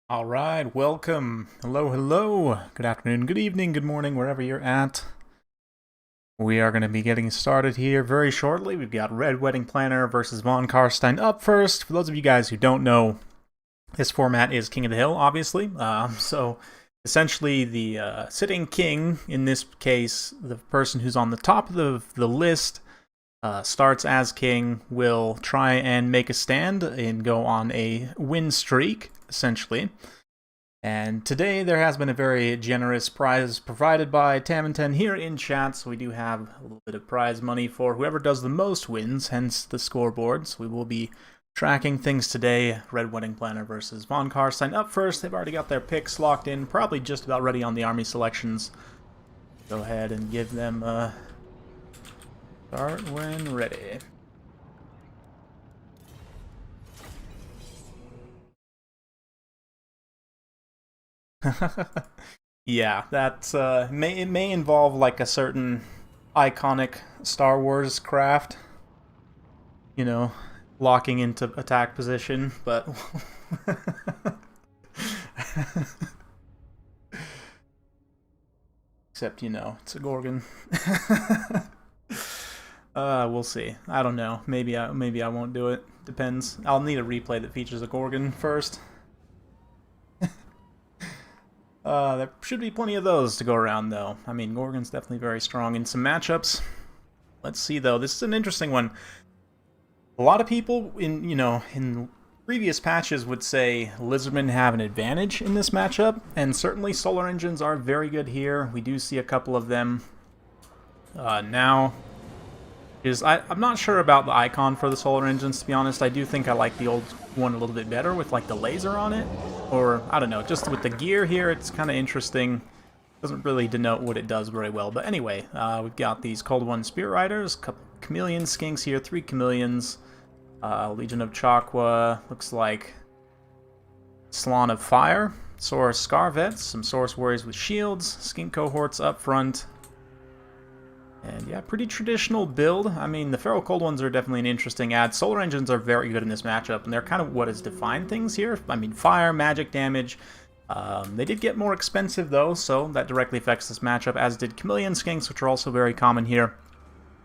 All right, welcome. Hello, hello. Good afternoon, good evening, good morning, wherever you're at. We are going to be getting started here very shortly. We've got Red Wedding Planner versus Von Karstein up first. For those of you guys who don't know, this format is King of the Hill, obviously. So essentially the sitting king, in this case, the person who's on the top of the list, starts as king, will try and make a stand and go on a win streak, essentially. And today there has been a very generous prize provided by Tam10 here in chat, so we do have a little bit of prize money for whoever does the most wins, hence the scoreboard. So we will be tracking things today. Red Wedding Planner versus Von Karstein up first. They've already got their picks locked in, probably just about ready on the army selections. Go ahead and give them a start when ready. Yeah, that it may involve like a certain iconic Star Wars craft, you know, locking into attack position, but except it's a Gorgon. We'll see. I don't know. Maybe I won't do it. Depends. I'll need a replay that features a Gorgon first. There should be plenty of those to go around, though. I mean, Gorgon's definitely very strong in some matchups. Let's see, though. This is an interesting one. A lot of people in previous patches would say Lizardmen have an advantage in this matchup, and certainly Solar Engines are very good here. We do see a couple of them now. I'm not sure about the icon for the Solar Engines, to be honest. I do think I like the old one a little bit better with like the laser on it. Or, I don't know, just with the gear here, it's kind of interesting. Doesn't really denote what it does very well. But anyway, we've got these Cold One Spirit Riders, a couple Chameleon Skinks here, 3 Chameleons, Legion of Chakwa, looks like Salon of Fire, Saurus Scarvets, some Saurus Warriors with shields, Skink Cohorts up front. And yeah, pretty traditional build. I mean, the Feral Cold Ones are definitely an interesting add. Solar Engines are very good in this matchup, and they're kind of what has defined things here. I mean, fire, magic damage. They did get more expensive, though, so that directly affects this matchup, as did Chameleon Skinks, which are also very common here.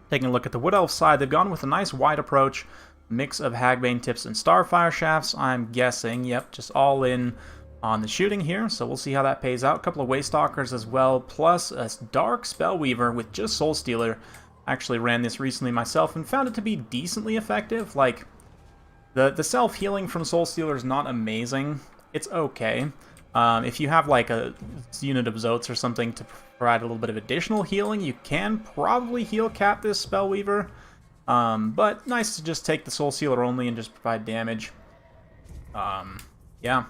Taking a look at the Wood Elf side, they've gone with a nice wide approach, mix of Hagbane Tips and Starfire Shafts, I'm guessing. Yep, just all in on the shooting here, so we'll see how that pays out. A couple of Waystalkers as well, plus a Dark Spellweaver with just Soul Stealer. I actually ran this recently myself and found it to be decently effective. Like, the self-healing from Soul Stealer is not amazing. It's okay. If you have like a unit of Zotes or something to provide a little bit of additional healing, you can probably heal cap this Spellweaver. But nice to just take the Soul Stealer only and just provide damage. Yeah.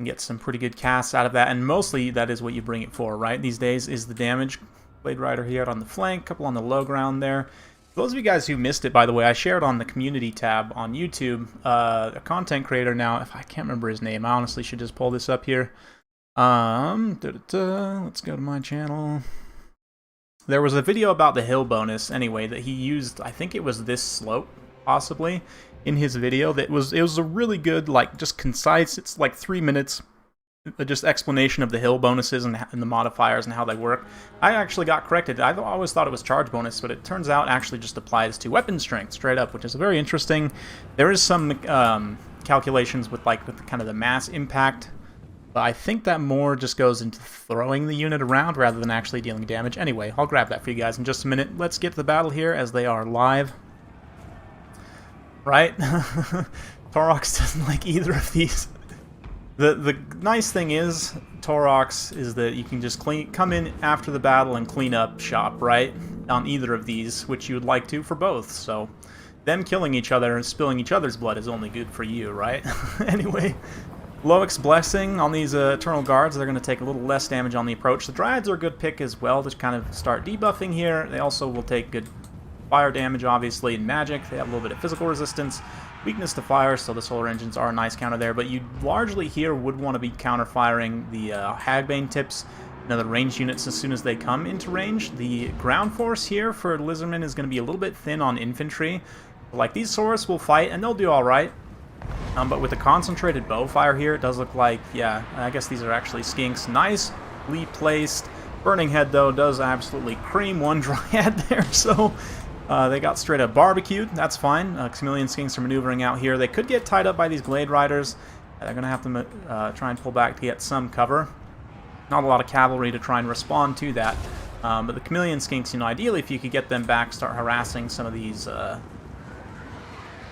Get some pretty good casts out of that, and mostly that is what you bring it for, right? These days is the damage. Blade Rider here on the flank, couple on the low ground there. For those of you guys who missed it, by the way, I shared on the community tab on YouTube, a content creator now, if I can't remember his name, I honestly should just pull this up here. Let's go to my channel. There was a video about the hill bonus, anyway, that he used, I think it was this slope, possibly, in his video. It was a really good, like, just concise, it's like 3 minutes, just explanation of the hill bonuses and the modifiers and how they work. I actually got corrected. I always thought it was charge bonus, but it turns out actually just applies to weapon strength straight up, which is very interesting. There is some calculations with like kind of the mass impact, but I think that more just goes into throwing the unit around rather than actually dealing damage. Anyway, I'll grab that for you guys in just a minute. Let's get to the battle here as they are live. Right? Taurox doesn't like either of these. The nice thing is, Taurox, is that you can just come in after the battle and clean up shop, right? On either of these, which you would like to for both. So, them killing each other and spilling each other's blood is only good for you, right? Anyway, Loic's Blessing on these Eternal Guards, they're going to take a little less damage on the approach. The Dryads are a good pick as well to kind of start debuffing here. They also will take good fire damage, obviously, and magic. They have a little bit of physical resistance, weakness to fire, so the Solar Engines are a nice counter there, but you largely here would want to be counter-firing the Hagbane Tips, the range units as soon as they come into range. The ground force here for Lizardmen is going to be a little bit thin on infantry. Like, these Saurus will fight, and they'll do alright. But with the concentrated bow fire here, it does look like, yeah, I guess these are actually skinks. Nicely placed. Burning Head, though, does absolutely cream one dryad there, so they got straight up barbecued. That's fine. Chameleon skinks are maneuvering out here. They could get tied up by these Glade Riders. They're going to have to try and pull back to get some cover. Not a lot of cavalry to try and respond to that. But the Chameleon skinks, you know, ideally if you could get them back, start harassing some of these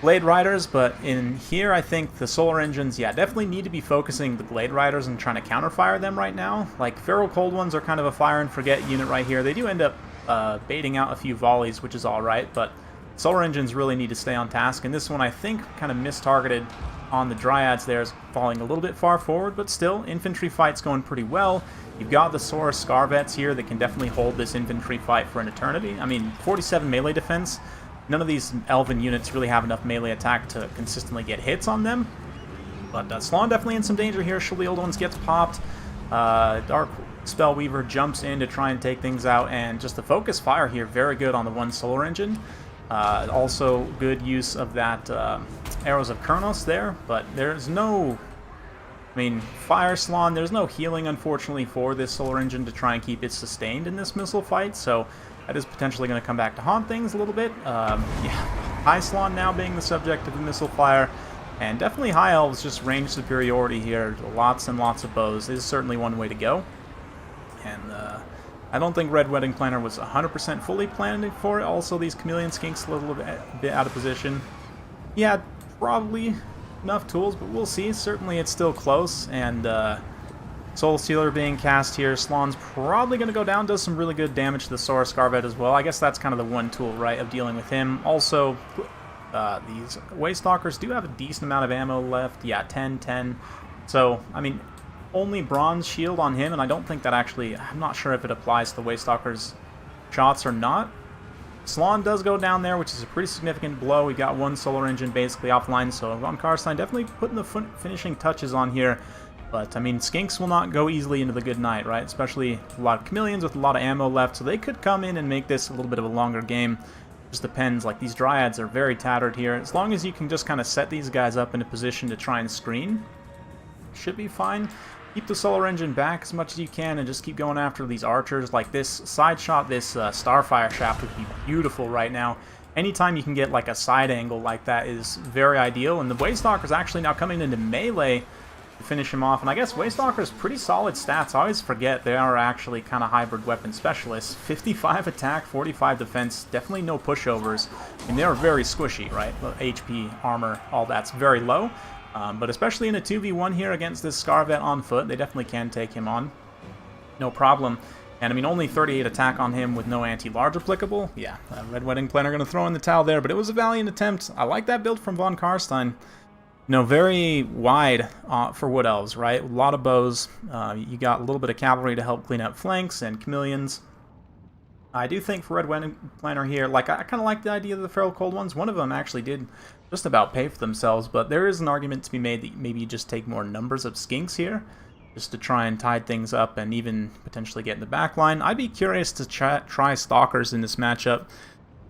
Glade Riders, but in here I think the Solar Engines, yeah, definitely need to be focusing the Glade Riders and trying to counterfire them right now. Like, Feral Cold Ones are kind of a fire and forget unit right here. They do end up baiting out a few volleys, which is alright, but Solar Engines really need to stay on task, and this one I think kind of mistargeted on the Dryads there, is falling a little bit far forward, but still, infantry fight's going pretty well. You've got the Saurus Scarvets here that can definitely hold this infantry fight for an eternity. I mean, 47 melee defense. None of these Elven units really have enough melee attack to consistently get hits on them. But Slann definitely in some danger here. Old Ones gets popped. Dark Spellweaver jumps in to try and take things out. And just the focus fire here, very good on the one Solar Engine. Also good use of that Arrows of Kurnos there. But there's no... I mean, Fire Slann, there's no healing, unfortunately, for this Solar Engine to try and keep it sustained in this missile fight. So... that is potentially going to come back to haunt things a little bit. Yeah, High Slann now being the subject of the missile fire. And definitely High Elves, just range superiority here. Lots and lots of bows is certainly one way to go. And I don't think Red Wedding Planner was 100% fully planned for it. Also, these Chameleon Skinks a little bit out of position. Yeah, probably enough tools, but we'll see. Certainly it's still close, and... Soul Sealer being cast here. Slann's probably going to go down. Does some really good damage to the Saurus Scarvet as well. I guess that's kind of the one tool, right, of dealing with him. Also, these Waystalkers do have a decent amount of ammo left. Yeah, 10. So, I mean, only Bronze Shield on him, and I don't think that actually... I'm not sure if it applies to the Waystalkers' shots or not. Slann does go down there, which is a pretty significant blow. We got one Solar Engine basically offline, so Von Karstein definitely putting the finishing touches on here. But, I mean, Skinks will not go easily into the good night, right? Especially a lot of Chameleons with a lot of ammo left, so they could come in and make this a little bit of a longer game. Just depends. Like, these Dryads are very tattered here. As long as you can just kind of set these guys up in a position to try and screen, should be fine. Keep the Solar Engine back as much as you can and just keep going after these archers. Like, this side shot, this Starfire Shaft would be beautiful right now. Anytime you can get, like, a side angle like that is very ideal. And the Waystalker's actually now coming into melee to finish him off, and I guess Waystalker's pretty solid stats. I always forget they are actually kind of hybrid weapon specialists. 55 attack, 45 defense, definitely no pushovers. I mean, they are very squishy, right? HP, armor, all that's very low. But especially in a 2v1 here against this Scarvet on foot, they definitely can take him on. No problem. And I mean, only 38 attack on him with no anti-large applicable. Yeah, Red Wedding Planner going to throw in the towel there, but it was a valiant attempt. I like that build from Von Karstein. You know, very wide for Wood Elves, right? A lot of bows. You got a little bit of cavalry to help clean up flanks and Chameleons. I do think for Red Wedding Planner here, like, I kind of like the idea of the Feral Cold Ones. One of them actually did just about pay for themselves, but there is an argument to be made that maybe you just take more numbers of Skinks here, just to try and tide things up and even potentially get in the back line. I'd be curious to try Stalkers in this matchup.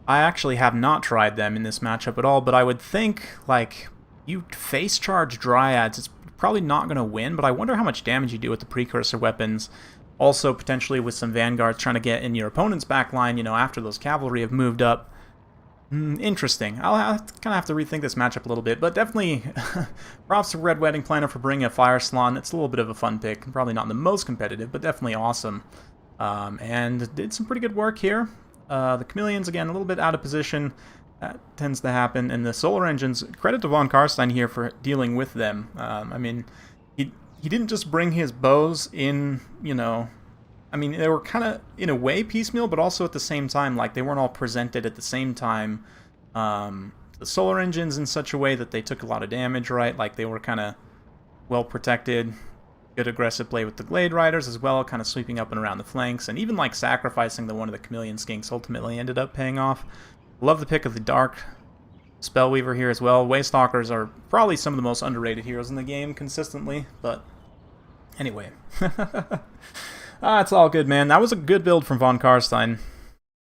I actually have not tried them in this matchup at all, but I would think, like... you face charge Dryads, it's probably not going to win, but I wonder how much damage you do with the precursor weapons. Also, potentially with some Vanguards trying to get in your opponent's back line, you know, after those cavalry have moved up. Interesting. I'll kind of have to rethink this matchup a little bit, but definitely props to Red Wedding Planner for bringing a Fire Slann. It's a little bit of a fun pick. Probably not the most competitive, but definitely awesome. And did some pretty good work here. The Chameleons, again, a little bit out of position. That tends to happen. And the Solar Engines, credit to Von Karstein here for dealing with them. I mean, he didn't just bring his bows in, you know... I mean, they were kind of, in a way, piecemeal, but also at the same time, like, they weren't all presented at the same time. The Solar Engines in such a way that they took a lot of damage, right? Like, they were kind of well protected. Good aggressive play with the Glade Riders as well, kind of sweeping up and around the flanks. And even, like, sacrificing the one of the Chameleon Skinks ultimately ended up paying off. Love the pick of the Dark Spellweaver here as well. Waystalkers are probably some of the most underrated heroes in the game consistently, but anyway. It's all good, man. That was a good build from Von Karstein.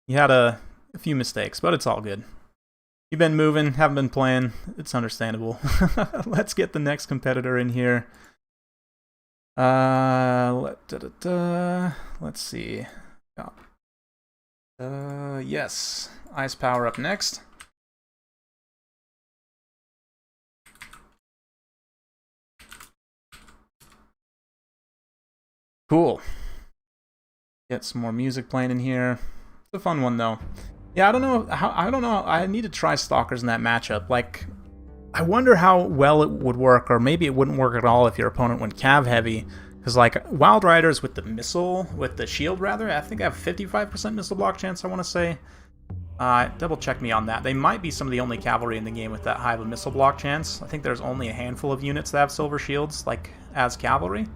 He had a few mistakes, but it's all good. You've been moving, haven't been playing. It's understandable. Let's get the next competitor in here. Let's see. Yes, Ice Power up next. Cool. Get some more music playing in here. It's a fun one though. Yeah, I don't know. I need to try Stalkers in that matchup. Like, I wonder how well it would work, or maybe it wouldn't work at all if your opponent went cav heavy. Because like Wild Riders with the shield rather, I think I have 55% missile block chance. I want to say. Double check me on that. They might be some of the only cavalry in the game with that high of a missile block chance. I think there's only a handful of units that have silver shields, like as cavalry.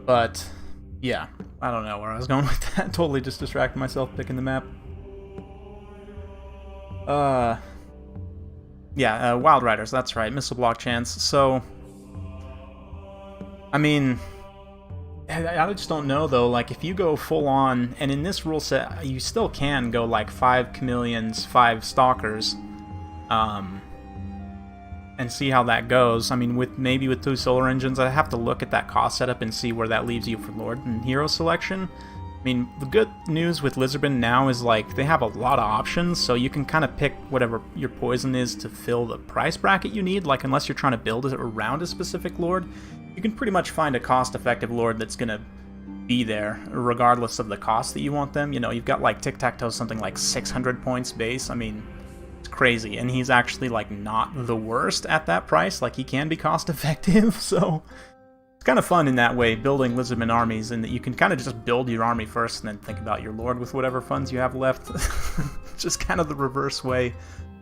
But yeah, I don't know where I was going with that. Totally just distracted myself picking the map. Yeah, Wild Riders, that's right, missile block chance. So, I mean, I just don't know though. Like, if you go full on, and in this rule set, you still can go like 5 chameleons, 5 stalkers, and see how that goes. I mean, maybe with 2 solar engines, I have to look at that cost setup and see where that leaves you for Lord and Hero selection. I mean, the good news with Lizardman now is, like, they have a lot of options, so you can kind of pick whatever your poison is to fill the price bracket you need. Like, unless you're trying to build it around a specific Lord, you can pretty much find a cost-effective Lord that's going to be there, regardless of the cost that you want them. You know, you've got, like, Tic-Tac-Toe something like 600 points base. I mean, it's crazy, and he's actually, like, not the worst at that price. Like, he can be cost-effective, so it's kind of fun in that way, building Lizardman armies, and that you can kind of just build your army first and then think about your Lord with whatever funds you have left. Just kind of the reverse way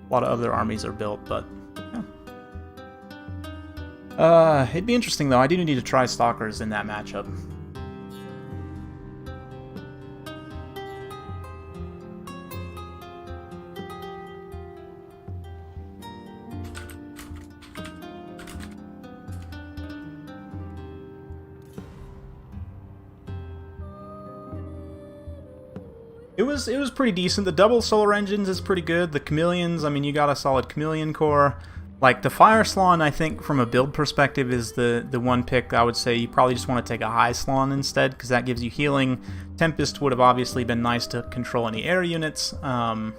a lot of other armies are built, but yeah. It'd be interesting though. I do need to try Stalkers in that matchup. It was pretty decent. The double solar engines is pretty good. The chameleons, I mean, you got a solid chameleon core. Like, the Fire Slan, I think, from a build perspective, is the one pick. I would say you probably just want to take a high Slan instead, because that gives you healing. Tempest would have obviously been nice to control any air units. And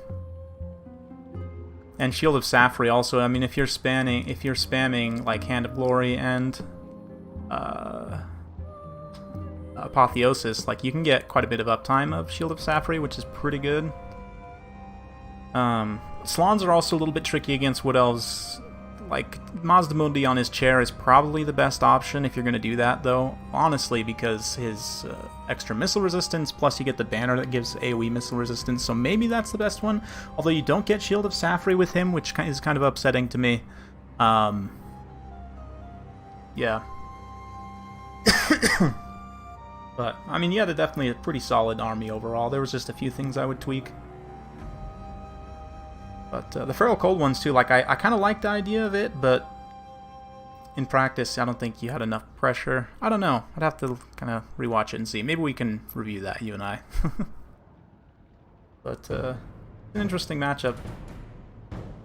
Shield of Safri also. I mean, if you're spamming like Hand of Glory and Apotheosis, like, you can get quite a bit of uptime of Shield of Safri, which is pretty good. Slans are also a little bit tricky against Wood Elves. Like, Mazdamundi on his chair is probably the best option if you're going to do that, though, honestly, because his extra missile resistance, plus you get the banner that gives AoE missile resistance, so maybe that's the best one. Although you don't get Shield of Safri with him, which is kind of upsetting to me. Yeah. But, I mean, yeah, they're definitely a pretty solid army overall. There was just a few things I would tweak. But the Feral Cold ones, too, like, I kind of like the idea of it, but in practice, I don't think you had enough pressure. I don't know. I'd have to kind of rewatch it and see. Maybe we can review that, you and I. But, an interesting matchup.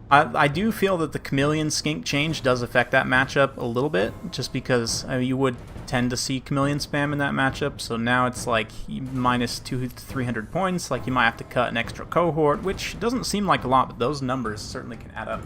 I do feel that the Chameleon Skink change does affect that matchup a little bit, just because you would tend to see Chameleon spam in that matchup, so now it's like minus 200 to 300 points, like you might have to cut an extra cohort, which doesn't seem like a lot, but those numbers certainly can add up.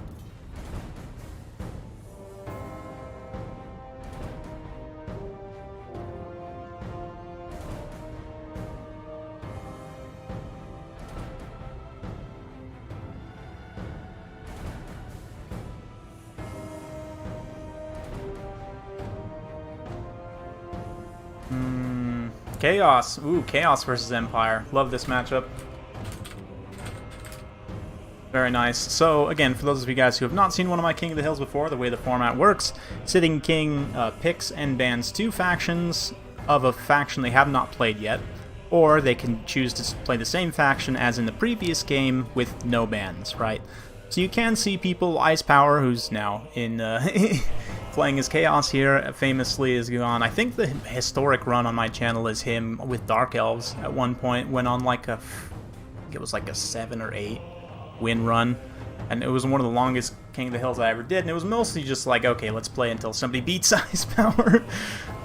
Chaos. Ooh, Chaos versus Empire. Love this matchup. Very nice. So, again, for those of you guys who have not seen one of my King of the Hills before, the way the format works, Sitting King picks and bans 2 factions of a faction they have not played yet, or they can choose to play the same faction as in the previous game with no bans, right? So you can see people, Ice Power, who's now in playing as Chaos here, famously is gone. I think the historic run on my channel is him with Dark Elves at one point, went on like a think it was like a 7 or 8 win run. And it was one of the longest King of the Hills I ever did, and it was mostly just like, okay, let's play until somebody beats Ice Power.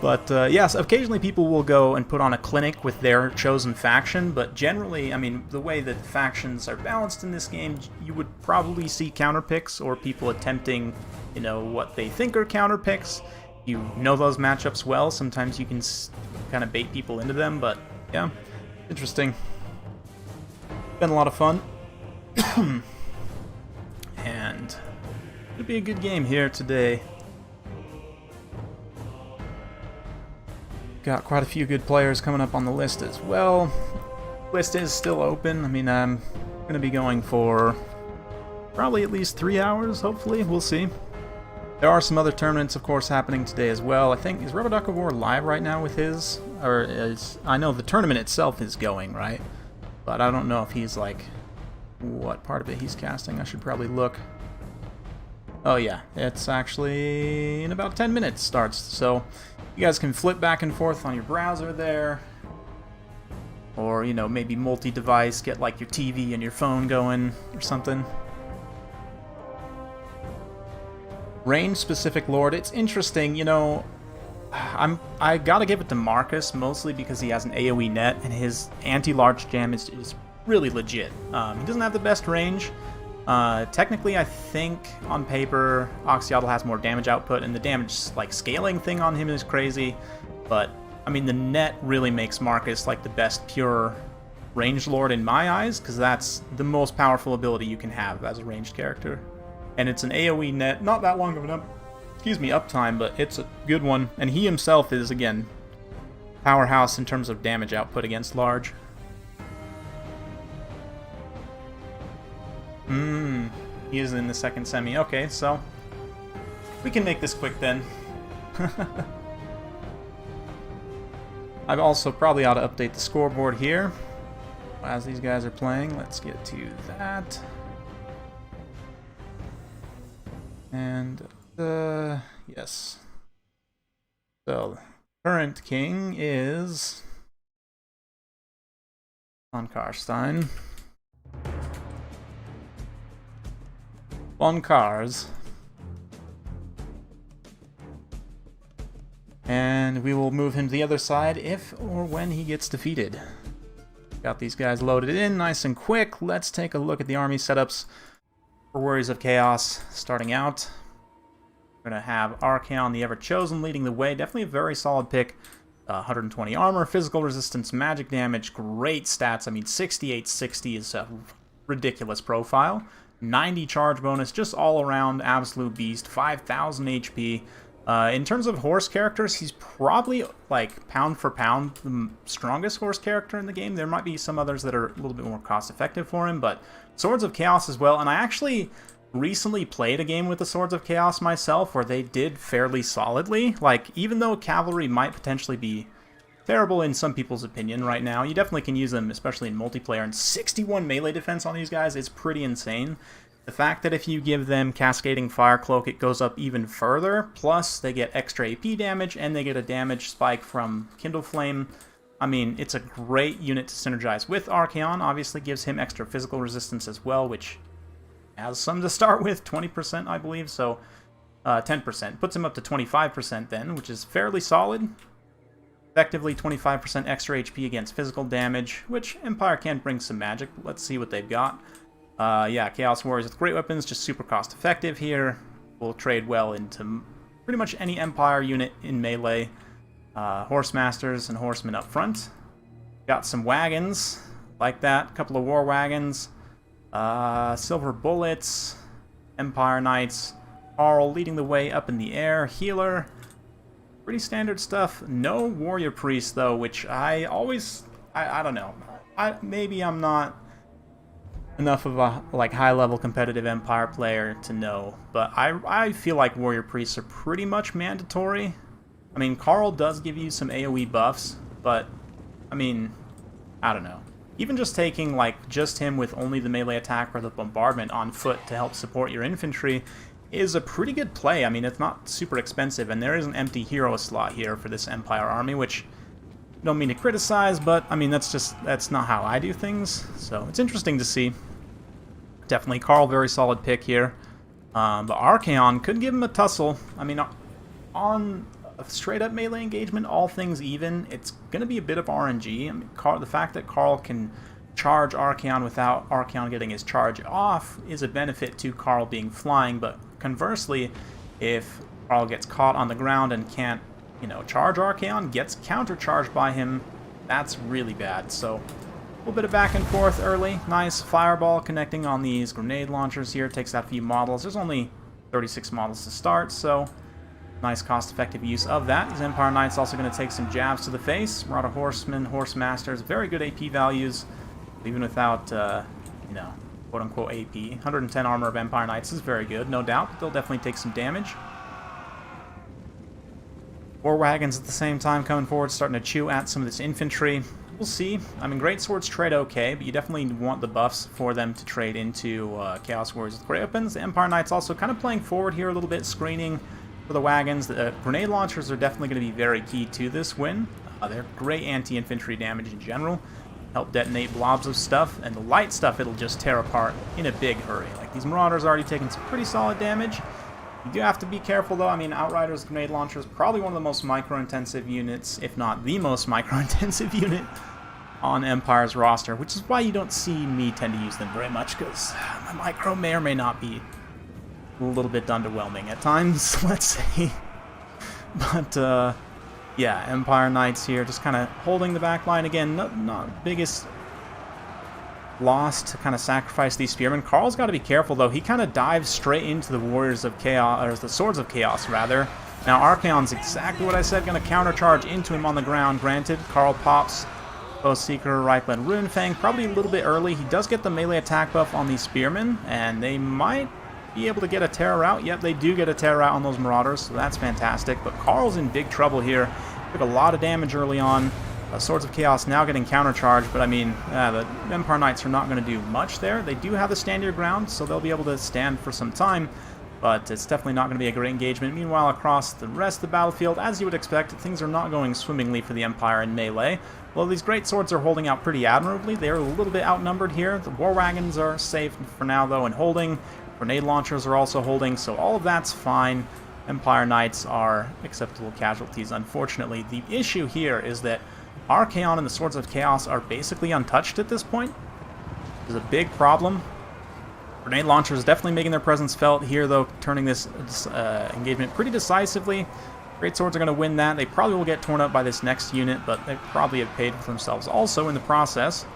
But yes, occasionally people will go and put on a clinic with their chosen faction, but generally, I mean, the way that the factions are balanced in this game, you would probably see counter picks or people attempting, you know, what they think are counter picks. You know those matchups well, sometimes you can kind of bait people into them, but yeah, interesting. Been a lot of fun. And it'll be a good game here today. Got quite a few good players coming up on the list as well. List is still open. I mean, I'm going to be going for probably at least 3 hours, hopefully. We'll see. There are some other tournaments, of course, happening today as well. I think, is Rebel Duck of War live right now with his? Or is, I know the tournament itself is going, right? But I don't know if he's like, what part of it he's casting. I should probably look. Oh yeah, it's actually in about 10 minutes starts, so you guys can flip back and forth on your browser there, or, you know, maybe multi-device, get like your TV and your phone going or something. Range-specific Lord, it's interesting, you know, I gotta give it to Marcus, mostly because he has an AoE net, and his anti-large jam is really legit. He doesn't have the best range. Technically, I think on paper, Oxyotl has more damage output, and the damage like scaling thing on him is crazy. But I mean, the net really makes Marcus like the best pure ranged lord in my eyes, because that's the most powerful ability you can have as a ranged character. And it's an AoE net, not that long of an uptime, but it's a good one. And he himself is, again, powerhouse in terms of damage output against large. He is in the second semi. Okay, so we can make this quick then. I've also probably ought to update the scoreboard here as these guys are playing. Let's get to that. And yes. So current king is on Karstein. On cars. And we will move him to the other side if or when he gets defeated. Got these guys loaded in nice and quick. Let's take a look at the army setups for Warriors of Chaos starting out. We're going to have Archaon, the Ever-Chosen, leading the way. Definitely a very solid pick. 120 armor, physical resistance, magic damage, great stats. I mean, 6860 is a ridiculous profile. 90 charge bonus, just all around absolute beast. 5,000 HP. In terms of horse characters, he's probably, like, pound for pound, the strongest horse character in the game. There might be some others that are a little bit more cost-effective for him, but Swords of Chaos as well. And I actually recently played a game with the Swords of Chaos myself where they did fairly solidly. Like, even though cavalry might potentially be terrible in some people's opinion right now, you definitely can use them, especially in multiplayer. And 61 melee defense on these guys is pretty insane. The fact that if you give them Cascading Fire Cloak, it goes up even further, plus they get extra AP damage, and they get a damage spike from Kindle Flame. I mean, it's a great unit to synergize with Archaon. Obviously gives him extra physical resistance as well, which has some to start with, 20% I believe, so 10%. Puts him up to 25% then, which is fairly solid. Effectively 25% extra HP against physical damage, which Empire can bring some magic. Let's see what they've got. Yeah, Chaos Warriors with great weapons, just super cost effective here. Will trade well into pretty much any Empire unit in melee. Horse Masters and Horsemen up front. Got some wagons, like that. A couple of war wagons. Silver Bullets. Empire Knights. Carl leading the way up in the air. Healer. Pretty standard stuff. No Warrior Priest, though, which I always... I don't know. Maybe I'm not enough of a like high-level competitive Empire player to know, but I feel like Warrior Priests are pretty much mandatory. I mean, Carl does give you some AoE buffs, but, I mean, I don't know. Even just taking, like, just him with only the melee attack or the bombardment on foot to help support your infantry is a pretty good play. I mean, it's not super expensive, and there is an empty hero slot here for this Empire army, which don't mean to criticize, but I mean that's not how I do things. So it's interesting to see. Definitely Karl, very solid pick here. But Archaon could give him a tussle. I mean, on a straight up melee engagement, all things even, it's going to be a bit of RNG. I mean, the fact that Karl can charge Archaon without Archaon getting his charge off is a benefit to Karl being flying, but conversely, if Karl gets caught on the ground and can't, you know, charge Archaon, gets countercharged by him, that's really bad. So a little bit of back and forth early. Nice fireball connecting on these grenade launchers here. Takes out a few models. There's only 36 models to start, so nice cost-effective use of that. These Empire Knights also going to take some jabs to the face. Marauder Horsemen, Horse Masters, very good AP values, even without, you know, quote-unquote AP. 110 armor of Empire Knights is very good, no doubt, but they'll definitely take some damage. War Wagons at the same time coming forward, starting to chew at some of this infantry. We'll see. I mean, Great Swords trade okay, but you definitely want the buffs for them to trade into Chaos Warriors with Great Weapons. The Empire Knights also kind of playing forward here a little bit, screening for the wagons. The grenade launchers are definitely going to be very key to this win. They're great anti-infantry damage in general. Help detonate blobs of stuff, and the light stuff it'll just tear apart in a big hurry. Like, these Marauders already taking some pretty solid damage. You do have to be careful though. I mean, Outriders grenade launchers, probably one of the most micro-intensive units, if not the most micro-intensive unit on Empire's roster, which is why you don't see me tend to use them very much, because my micro may or may not be a little bit underwhelming at times, let's say. But, yeah, Empire Knights here just kind of holding the back line again. Not biggest loss to kind of sacrifice these spearmen. Karl's got to be careful though. He kind of dives straight into the Warriors of Chaos, or the Swords of Chaos rather. Now Archaon's exactly what I said, going to countercharge into him on the ground. Granted, Karl pops both Seeker, Reichland, Runefang probably a little bit early. He does get the melee attack buff on these spearmen, and they might be able to get a terror out. Yep, they do get a terror out on those Marauders, so that's fantastic. But Karl's in big trouble here. Took a lot of damage early on. Swords of Chaos now getting countercharged, but I mean, the Empire Knights are not going to do much there. They do have the stand your ground, so they'll be able to stand for some time, but it's definitely not going to be a great engagement. Meanwhile, across the rest of the battlefield, as you would expect, things are not going swimmingly for the Empire in melee. Well, these great swords are holding out pretty admirably. They're a little bit outnumbered here. The War Wagons are safe for now, though, and holding. Grenade launchers are also holding, so all of that's fine. Empire Knights are acceptable casualties, unfortunately. The issue here is that Archaon and the Swords of Chaos are basically untouched at this point. This is a big problem. Grenade launchers definitely making their presence felt here, though, turning this engagement pretty decisively. Great Swords are going to win that. They probably will get torn up by this next unit, but they probably have paid for themselves also in the process.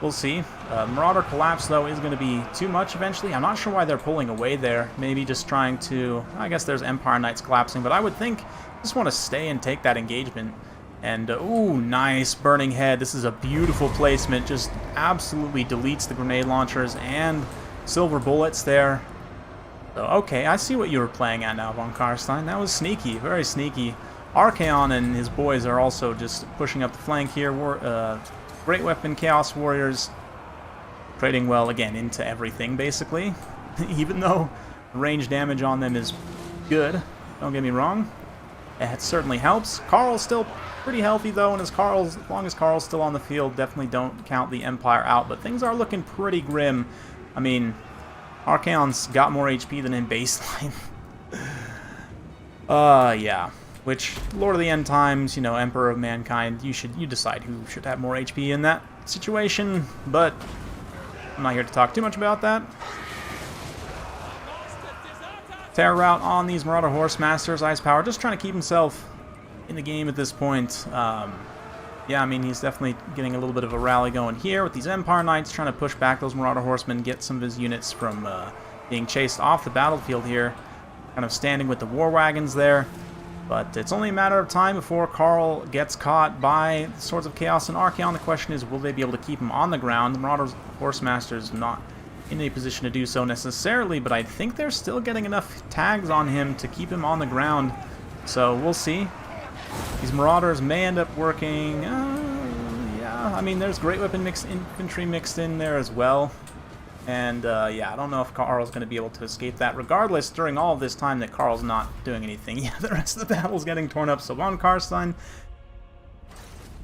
We'll see. Marauder Collapse, though, is going to be too much eventually. I'm not sure why they're pulling away there. Maybe just trying to... I guess there's Empire Knights collapsing, but I would think just want to stay and take that engagement. And, ooh, nice. Burning Head. This is a beautiful placement. Just absolutely deletes the grenade launchers and silver bullets there. So, okay, I see what you were playing at now, Von Karstein. That was sneaky. Very sneaky. Archaon and his boys are also just pushing up the flank here. Great Weapon Chaos Warriors trading well, again, into everything, basically. Even though the range damage on them is good. Don't get me wrong. It certainly helps. Karl's still pretty healthy, though, and as long as Karl's still on the field, definitely don't count the Empire out. But things are looking pretty grim. I mean, Archaon's got more HP than in baseline. Yeah. Which, Lord of the End Times, you know, Emperor of Mankind, you decide who should have more HP in that situation, but I'm not here to talk too much about that. Terror route on these Marauder Horse Masters, Ice Power, just trying to keep himself in the game at this point. Yeah, I mean, he's definitely getting a little bit of a rally going here with these Empire Knights, trying to push back those Marauder Horsemen, get some of his units from being chased off the battlefield here. Kind of standing with the War Wagons there. But it's only a matter of time before Karl gets caught by the Swords of Chaos and Archaon. The question is, will they be able to keep him on the ground? The Marauder Horse Masters not in a position to do so necessarily, but I think they're still getting enough tags on him to keep him on the ground. So we'll see. These Marauders may end up working. Yeah, I mean, there's Great Weapon infantry mixed in there as well. And, yeah, I don't know if Karl's going to be able to escape that. Regardless, during all of this time that Karl's not doing anything, yeah, the rest of the battle's getting torn up. So Von Karstein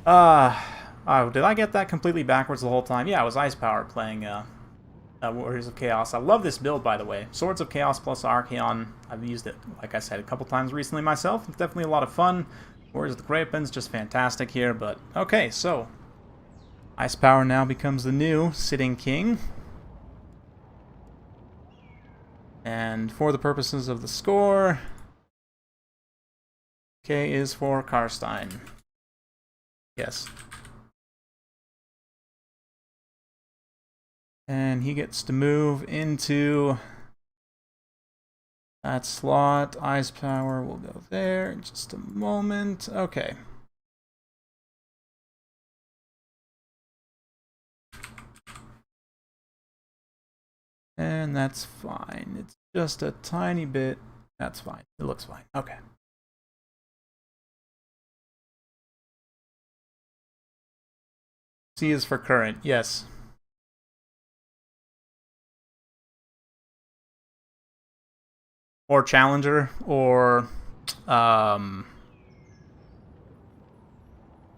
Oh, did I get that completely backwards the whole time? Yeah, it was Ice Power playing Warriors of Chaos. I love this build, by the way. Swords of Chaos plus Archaon. I've used it, like I said, a couple times recently myself. It's definitely a lot of fun. Warriors of the Grapens, just fantastic here. But, okay, so Ice Power now becomes the new sitting king. And for the purposes of the score, K is for Karstein. Yes. And he gets to move into that slot. Ice Power will go there in just a moment. Okay. And that's fine. It's just a tiny bit. That's fine. It looks fine. Okay. C is for current. Yes. Or challenger, or I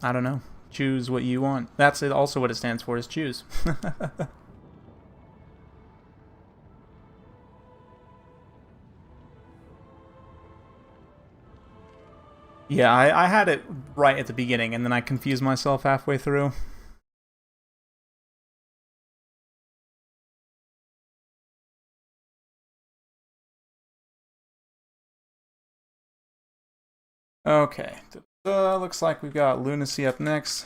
don't know. Choose what you want. That's it. Also, what it stands for is choose. Yeah, I had it right at the beginning, and then I confused myself halfway through. Okay, looks like we've got Lunacy up next.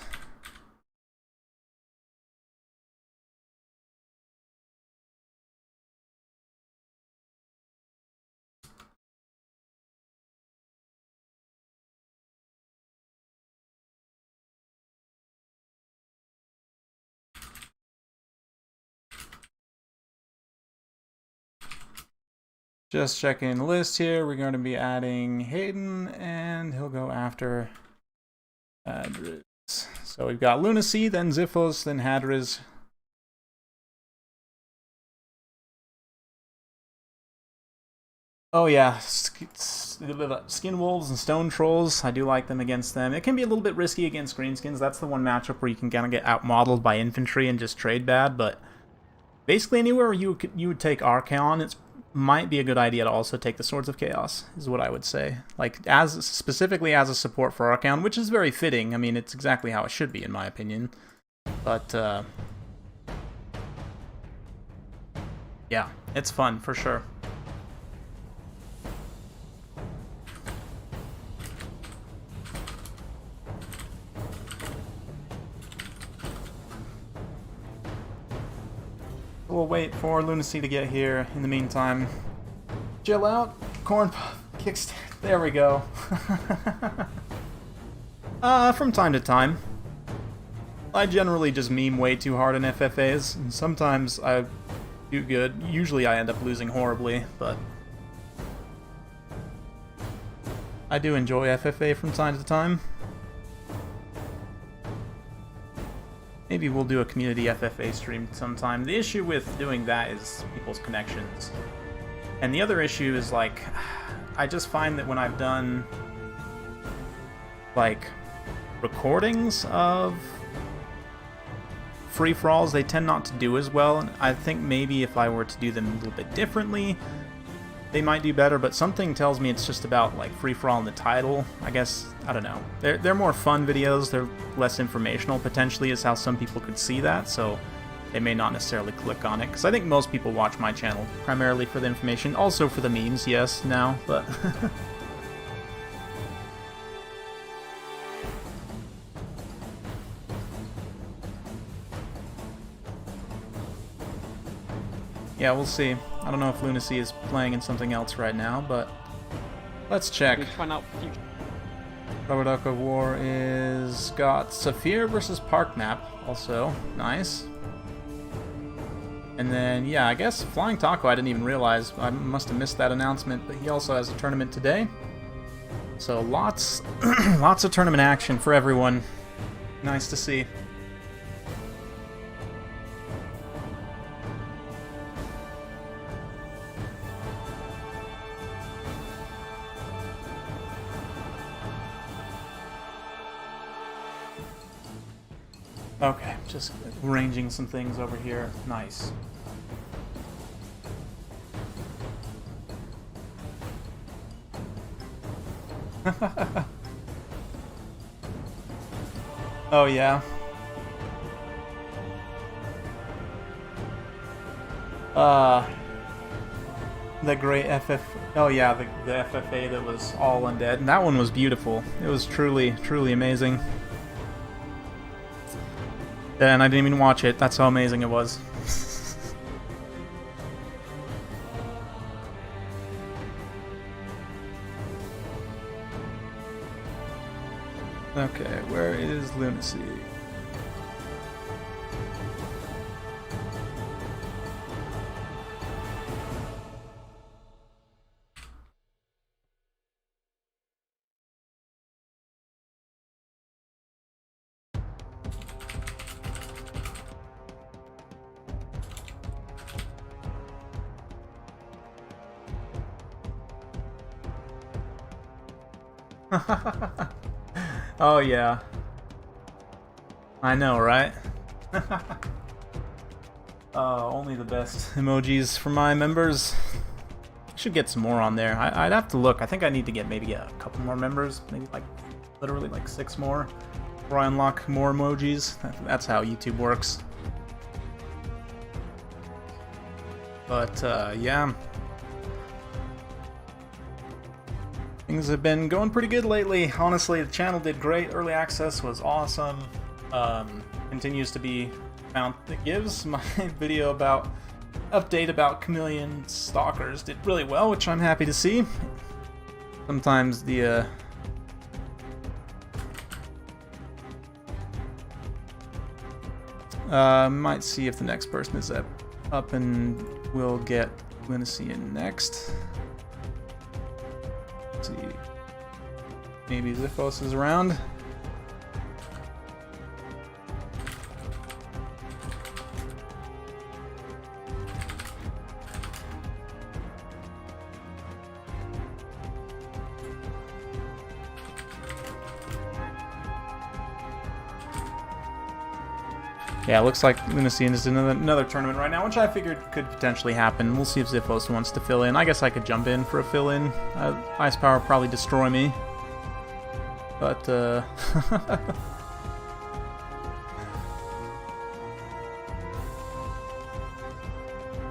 Just checking the list here. We're going to be adding Hayden, and he'll go after Hadris. So we've got Lunacy, then Xiphos, then Hadris. Oh yeah, Skin Wolves and Stone Trolls. I do like them against them. It can be a little bit risky against Greenskins. That's the one matchup where you can kind of get outmodeled by infantry and just trade bad. But basically anywhere you would take Archaon, it might be a good idea to also take the Swords of Chaos, is what I would say. Like, specifically as a support for Archaon, which is very fitting. I mean, it's exactly how it should be, in my opinion. But, yeah, it's fun, for sure. We'll wait for Lunacy to get here. In the meantime, chill out. Corn kickstand. There we go. From time to time. I generally just meme way too hard in FFAs, and sometimes I do good. Usually I end up losing horribly, but I do enjoy FFA from time to time. Maybe we'll do a community FFA stream sometime. The issue with doing that is people's connections. And the other issue is, like, I just find that when I've done, like, recordings of free-for-alls, they tend not to do as well. And I think maybe if I were to do them a little bit differently, they might do better, but something tells me it's just about, like, free-for-all in the title. I guess, I don't know. They're more fun videos, they're less informational, potentially, is how some people could see that, so they may not necessarily click on it, because I think most people watch my channel primarily for the information, also for the memes, yes, now, but... Yeah, we'll see. I don't know if Lunacy is playing in something else right now, but let's check. Rubber Duck of War is got Saphir versus Park Map, also. Nice. And then, yeah, I guess Flying Taco, I didn't even realize. I must have missed that announcement, but he also has a tournament today. So lots, lots of tournament action for everyone. Nice to see. Okay, just arranging some things over here. Nice. Oh yeah. The great FF. Oh yeah, the FFA that was all undead. And that one was beautiful. It was truly, truly amazing. And I didn't even watch it. That's how amazing it was. Okay, where is Lunacy? Oh yeah. I know, right? Only the best emojis for my members. Should get some more on there. I'd have to look. I think I need to maybe a couple more members. Maybe like literally like 6 more before I unlock more emojis. That's how YouTube works. But yeah. Things have been going pretty good lately. Honestly, the channel did great. Early access was awesome. Continues to be found. It gives my video update about Chameleon Stalkers did really well, which I'm happy to see. Sometimes the might see if the next person is up and we'll get Lunacy in next. Let's see. Maybe Ziphos is around. Yeah, it looks like Lunacy is in another tournament right now, which I figured could potentially happen. We'll see if Ziphos wants to fill in. I guess I could jump in for a fill-in. Ice Power will probably destroy me. But,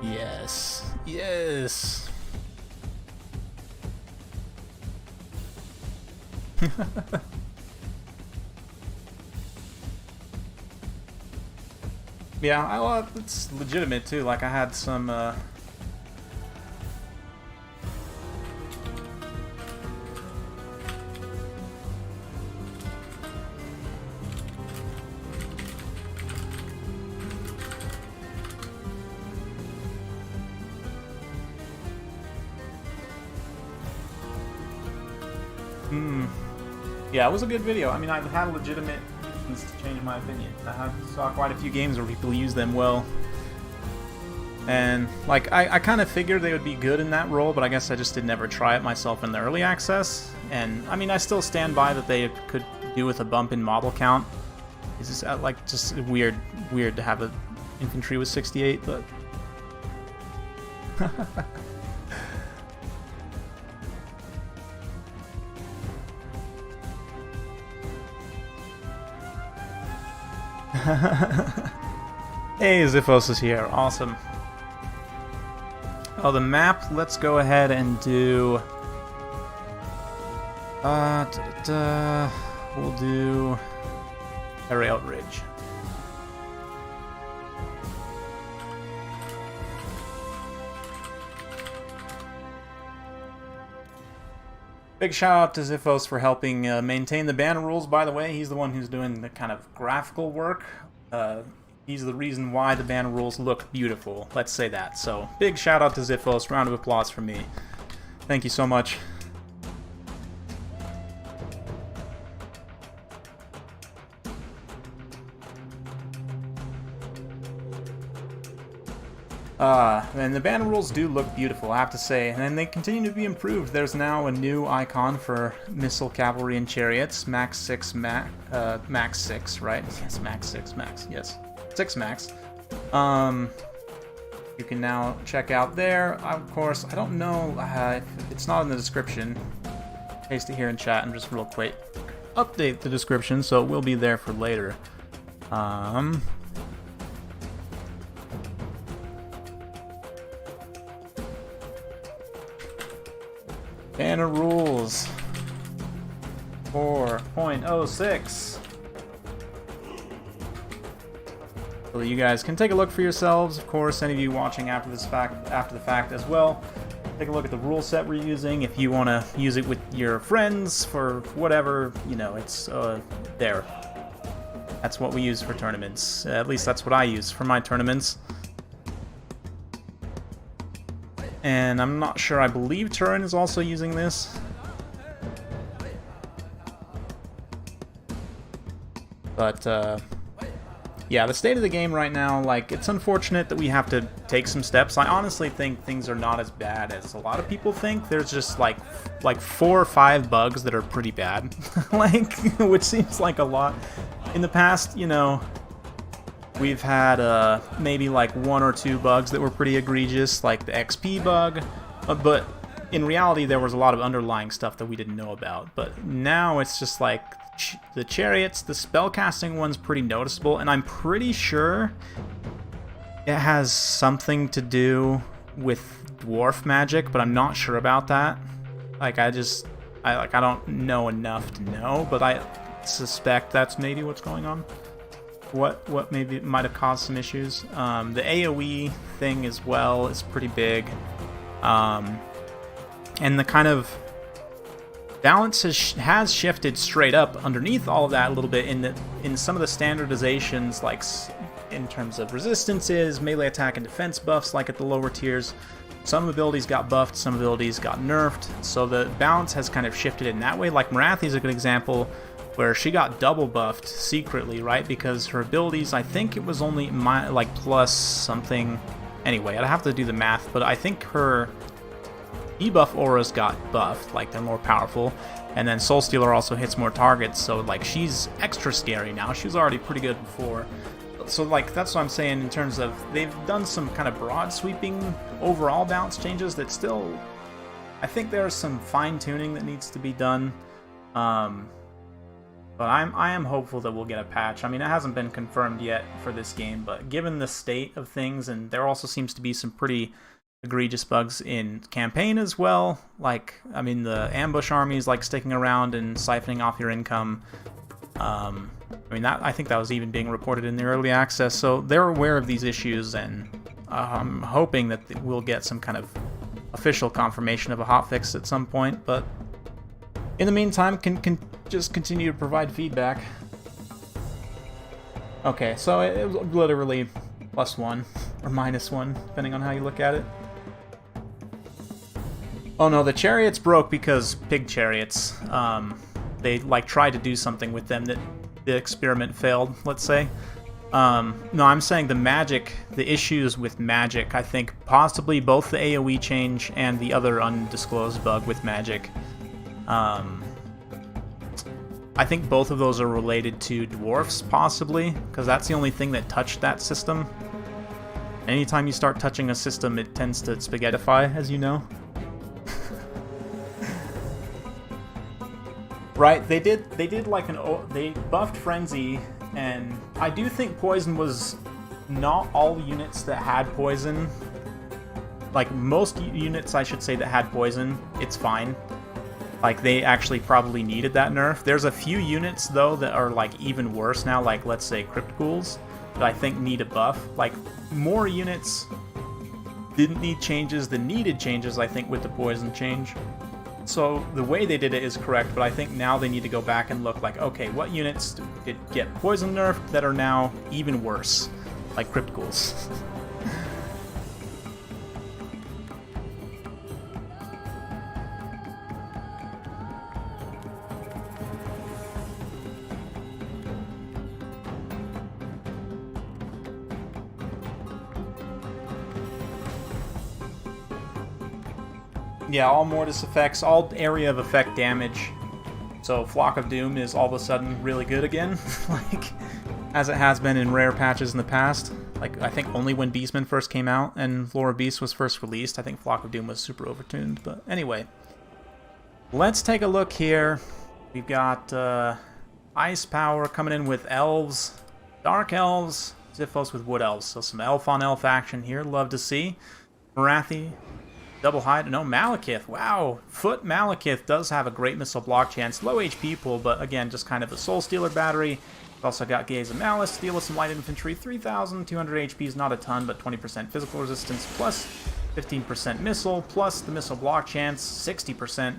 Yes. Yes! Yeah, well, it's legitimate too. Like I had some. Yeah, it was a good video. I mean, I had legitimate reasons to change my opinion. I saw quite a few games where people use them well. And, like, I kind of figured they would be good in that role, but I guess I just did never try it myself in the early access. And, I mean, I still stand by that they could do with a bump in model count. It's just, like, just weird to have an infantry with 68, but... Hey, Ziphos is here. Awesome. Oh, the map. Let's go ahead and do... We'll do... Rail Ridge. Big shout out to Ziphos for helping maintain the banner rules, by the way. He's the one who's doing the kind of graphical work. He's the reason why the banner rules look beautiful. Let's say that. So, big shout out to Ziphos. Round of applause from me. Thank you so much. And the banner rules do look beautiful, I have to say, and they continue to be improved. There's now a new icon for missile, cavalry, and chariots. Max 6, Max 6, right? Yes, Max 6, Max, yes. 6 Max. You can now check out there. Of course, I don't know, if it's not in the description. Paste it here in chat and just real quick update the description, so it will be there for later. Banner rules 4.06. So you guys can take a look for yourselves. Of course, any of you watching after the fact as well, take a look at the rule set we're using. If you want to use it with your friends for whatever, you know, it's there. That's what we use for tournaments. At least that's what I use for my tournaments. And I'm not sure, I believe Turin is also using this. But, yeah, the state of the game right now, like, it's unfortunate that we have to take some steps. I honestly think things are not as bad as a lot of people think. There's just, like 4 or 5 bugs that are pretty bad. Like, which seems like a lot. In the past, you know, we've had maybe like 1 or 2 bugs that were pretty egregious, like the XP bug, but in reality there was a lot of underlying stuff that we didn't know about. But now it's just like the chariots, the spellcasting one's pretty noticeable, and I'm pretty sure it has something to do with dwarf magic, but I'm not sure about that. Like I don't know enough to know, but I suspect that's maybe what's going on. What maybe might have caused some issues. The AoE thing as well is pretty big. And the kind of balance has shifted straight up underneath all of that a little bit in some of the standardizations, like in terms of resistances, melee attack and defense buffs, like at the lower tiers. Some abilities got buffed, some abilities got nerfed, so the balance has kind of shifted in that way. Like Marathi is a good example, where she got double buffed secretly, right? Because her abilities, I think it was only like plus something. Anyway, I'd have to do the math, but I think her debuff auras got buffed, like they're more powerful. And then Soul Stealer also hits more targets, so like she's extra scary now. She was already pretty good before. So like that's what I'm saying in terms of they've done some kind of broad sweeping overall balance changes that still, I think there's some fine tuning that needs to be done. But I am hopeful that we'll get a patch. I mean, it hasn't been confirmed yet for this game, but given the state of things, and there also seems to be some pretty egregious bugs in campaign as well. Like, I mean, the ambush armies like sticking around and siphoning off your income. I mean, I think that was even being reported in the early access, so they're aware of these issues, and I'm hoping that we'll get some kind of official confirmation of a hotfix at some point. But in the meantime, can just continue to provide feedback. Okay, so it was literally +1 or -1, depending on how you look at it. Oh no, the chariots broke because pig chariots. They like tried to do something with them that the experiment failed, let's say. No, I'm saying the magic, the issues with magic, I think possibly both the AoE change and the other undisclosed bug with magic. I think both of those are related to dwarfs, possibly, because that's the only thing that touched that system. Anytime you start touching a system, it tends to spaghettify, as you know. Right, they did like they buffed Frenzy, and I do think Poison was not all units that had Poison. Like, most units, I should say, that had Poison, it's fine. Like, they actually probably needed that nerf. There's a few units, though, that are, like, even worse now, like, let's say, Crypt Ghouls, that I think need a buff. Like, more units didn't need changes than needed changes, I think, with the Poison change. So, the way they did it is correct, but I think now they need to go back and look like, okay, what units did get Poison nerfed that are now even worse? Like Crypt Ghouls. Yeah, all Mortis effects, all area of effect damage. So Flock of Doom is all of a sudden really good again, like, as it has been in rare patches in the past. Like, I think only when Beastman first came out and Lore of Beast was first released, I think Flock of Doom was super overtuned. But anyway, let's take a look here. We've got Ice Power coming in with Elves, Dark Elves, Xiphos with Wood Elves. So some elf on elf action here, love to see. Marathi, double hide, no, Malekith, wow. Foot Malekith does have a great missile block chance, low HP pool, but again, just kind of a Soul Stealer battery. We've also got Gaze of Malice to deal with some light infantry, 3,200 HP is not a ton, but 20% physical resistance, plus 15% missile, plus the missile block chance, 60%,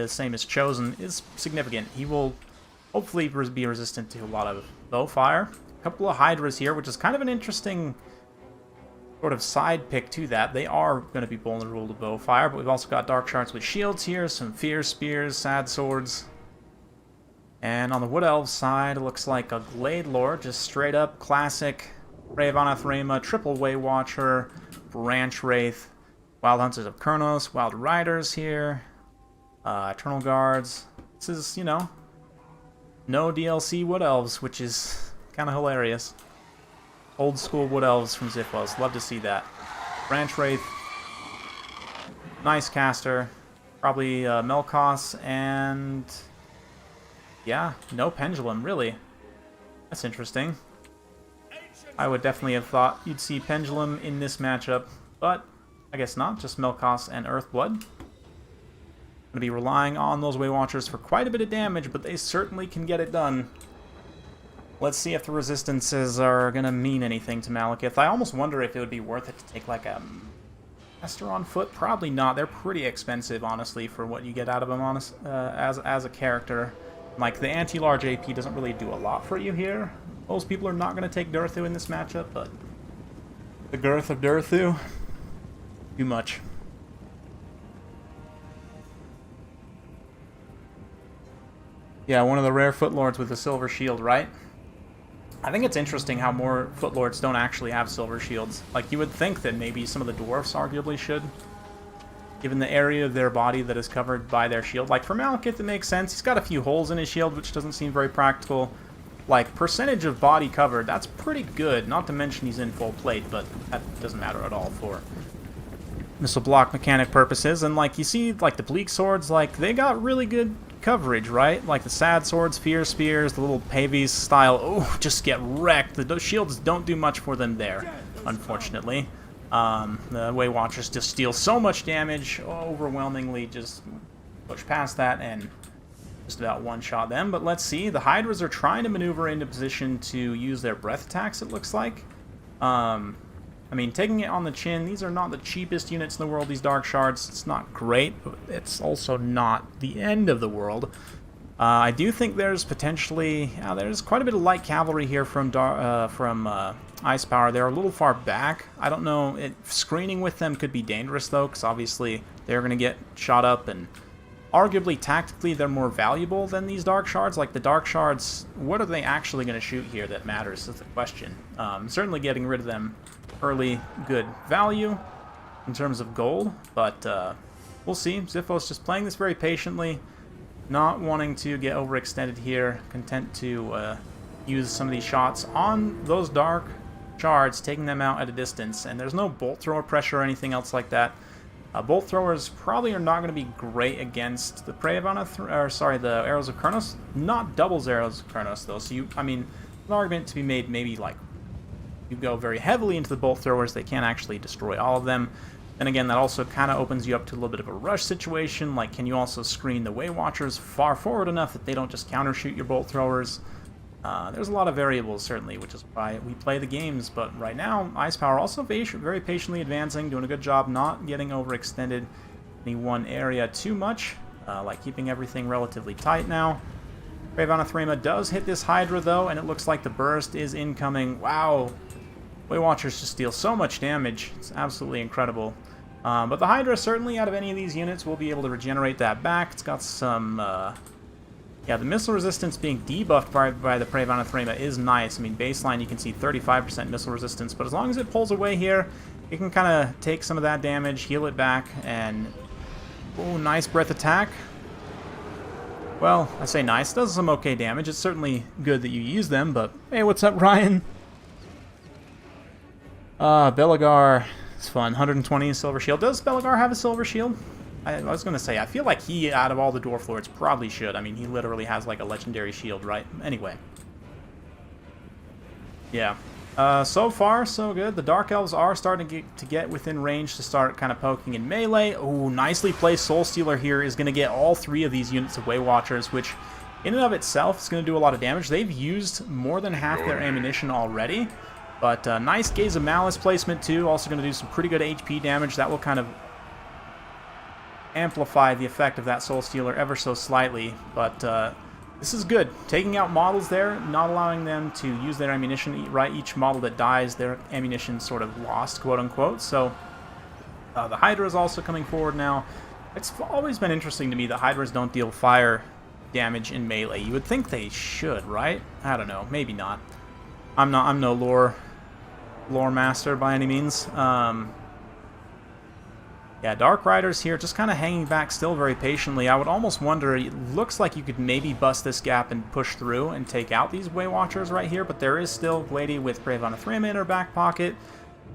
same as Chosen, is significant. He will hopefully be resistant to a lot of bow fire. A couple of Hadris here, which is kind of an interesting sort of side pick to that. They are going to be vulnerable to bow fire, but we've also got Dark Shards with shields here, some Fear Spears, Sad Swords. And on the Wood Elf side, it looks like a Glade Lord, just straight up classic Ray of Anathrema, Triple Way Watcher, Branch Wraith, Wild Hunters of Kurnos, Wild Riders here, Eternal Guards. This is, you know, no DLC Wood Elves, which is kind of hilarious. Old school Wood Elves from Xiphos. Love to see that. Branch Wraith. Nice caster. Probably Melkos and... yeah, no Pendulum, really. That's interesting. I would definitely have thought you'd see Pendulum in this matchup, but I guess not. Just Melkos and Earthblood. Going to be relying on those Way Watchers for quite a bit of damage, but they certainly can get it done. Let's see if the resistances are going to mean anything to Malekith. I almost wonder if it would be worth it to take like a Master on foot. Probably not. They're pretty expensive, honestly, for what you get out of them as a character. Like, the anti-large AP doesn't really do a lot for you here. Most people are not going to take Durthu in this matchup, but the girth of Durthu, too much. Yeah, one of the rare Footlords with a Silver Shield, right? I think it's interesting how more Footlords don't actually have Silver Shields. Like, you would think that maybe some of the Dwarfs arguably should, given the area of their body that is covered by their shield. Like, for Malekith, it makes sense. He's got a few holes in his shield, which doesn't seem very practical. Like, percentage of body covered, that's pretty good. Not to mention he's in full plate, but that doesn't matter at all for missile block mechanic purposes. And, like, you see, like, the Bleak Swords, like, they got really good coverage, right? Like the Sad Swords, Fear Spears, the little Pavies style, oh, just get wrecked. The shields don't do much for them there, unfortunately. The Way Watchers just deal so much damage, overwhelmingly just push past that and just about one-shot them. But let's see, the Hydras are trying to maneuver into position to use their breath attacks, it looks like. I mean, taking it on the chin, these are not the cheapest units in the world, these Dark Shards. It's not great, but it's also not the end of the world. I do think there's potentially... there's quite a bit of light cavalry here from Ice Power. They're a little far back. I don't know. Screening with them could be dangerous, though, because obviously they're going to get shot up, and arguably, tactically, they're more valuable than these Dark Shards. Like, the Dark Shards, what are they actually going to shoot here that matters is the question. Certainly getting rid of them early, good value in terms of gold, but we'll see. Xiphos just playing this very patiently, not wanting to get overextended here, content to use some of these shots on those Dark Shards, taking them out at a distance, and there's no bolt thrower pressure or anything else like that. Bolt throwers probably are not going to be great against the Prey of the Arrows of Kurnos. Not doubles Arrows of Kurnos, though, so I mean, an argument to be made maybe like you go very heavily into the bolt throwers, they can't actually destroy all of them. And again, that also kind of opens you up to a little bit of a rush situation. Like, can you also screen the Way Watchers far forward enough that they don't just counter-shoot your bolt throwers? There's a lot of variables, certainly, which is why we play the games. But right now, Ice Power also very patiently advancing, doing a good job not getting overextended in any one area too much, like keeping everything relatively tight now. Brave Anathrema does hit this Hydra, though, and it looks like the burst is incoming. Wow! Way Watchers just deal so much damage. It's absolutely incredible. But the Hydra, certainly out of any of these units, will be able to regenerate that back. It's got some... yeah, the missile resistance being debuffed by the Prey of Anathrema is nice. I mean, baseline, you can see 35% missile resistance, but as long as it pulls away here, it can kind of take some of that damage, heal it back, and Oh, nice breath attack. Well, I say nice. Does some okay damage. It's certainly good that you use them, but... Hey, what's up, Ryan? Belagar. It's fun. 120 silver shield. Does Belagar have a silver shield? I was going to say, I feel like he, out of all the Dwarf Lords, probably should. I mean, he literally has, like, a legendary shield, right? Anyway. Yeah. So far, so good. The Dark Elves are starting to get within range to start kind of poking in melee. Oh, nicely placed Soul Stealer here is going to get all 3 of these units of Way Watchers, which in and of itself is going to do a lot of damage. They've used more than half their ammunition already, but nice Gaze of Malice placement too. Also going to do some pretty good HP damage. That will kind of amplify the effect of that Soul Stealer ever so slightly, but... this is good. Taking out models there, not allowing them to use their ammunition, right? Each model that dies, their ammunition sort of lost, quote-unquote. So the Hydra is also coming forward now. It's always been interesting to me that Hydras don't deal fire damage in melee. You would think they should, right? I don't know. Maybe not. I'm no lore master by any means. Yeah, Dark Riders here just kind of hanging back still very patiently. I would almost wonder, it looks like you could maybe bust this gap and push through and take out these Way Watchers right here, but there is still Lady with Brave on a 3-man in her back pocket.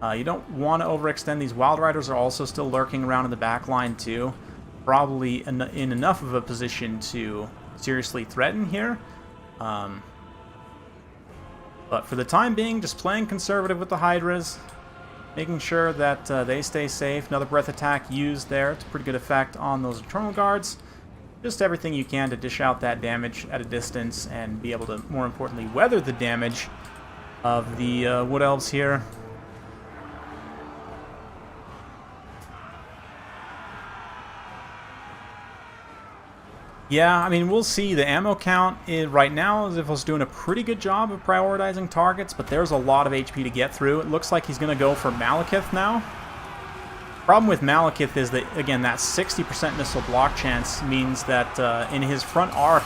You don't want to overextend. These Wild Riders are also still lurking around in the back line too. Probably in enough of a position to seriously threaten here. But for the time being, just playing conservative with the Hydras. Making sure that they stay safe. Another breath attack used there. It's a pretty good effect on those Eternal Guards. Just everything you can to dish out that damage at a distance and be able to, more importantly, weather the damage of the Wood Elves here. Yeah, I mean, we'll see. The ammo count right now is if it's doing a pretty good job of prioritizing targets, but there's a lot of HP to get through. It looks like he's going to go for Malekith now. Problem with Malekith is that, again, that 60% missile block chance means that in his front arc,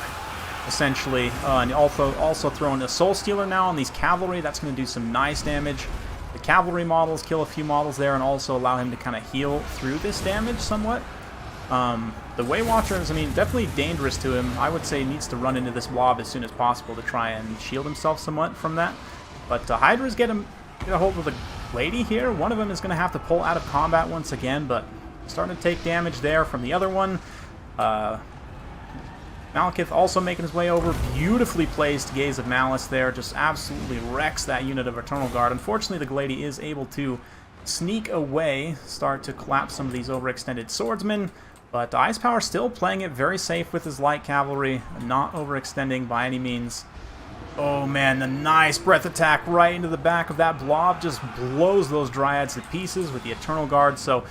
essentially, and also throwing a Soul Stealer now on these cavalry, that's going to do some nice damage. The cavalry models kill a few models there and also allow him to kind of heal through this damage somewhat. The Way Watchers, I mean, definitely dangerous to him. I would say he needs to run into this blob as soon as possible to try and shield himself somewhat from that. But Hydras get a hold of the Lady here. One of them is going to have to pull out of combat once again, but starting to take damage there from the other one. Malekith also making his way over. Beautifully placed Gaze of Malice there. Just absolutely wrecks that unit of Eternal Guard. Unfortunately, the Lady is able to sneak away, start to collapse some of these overextended swordsmen. But Ice Power still playing it very safe with his light cavalry, not overextending by any means. Oh man, the nice breath attack right into the back of that blob just blows those Dryads to pieces with the Eternal Guard. So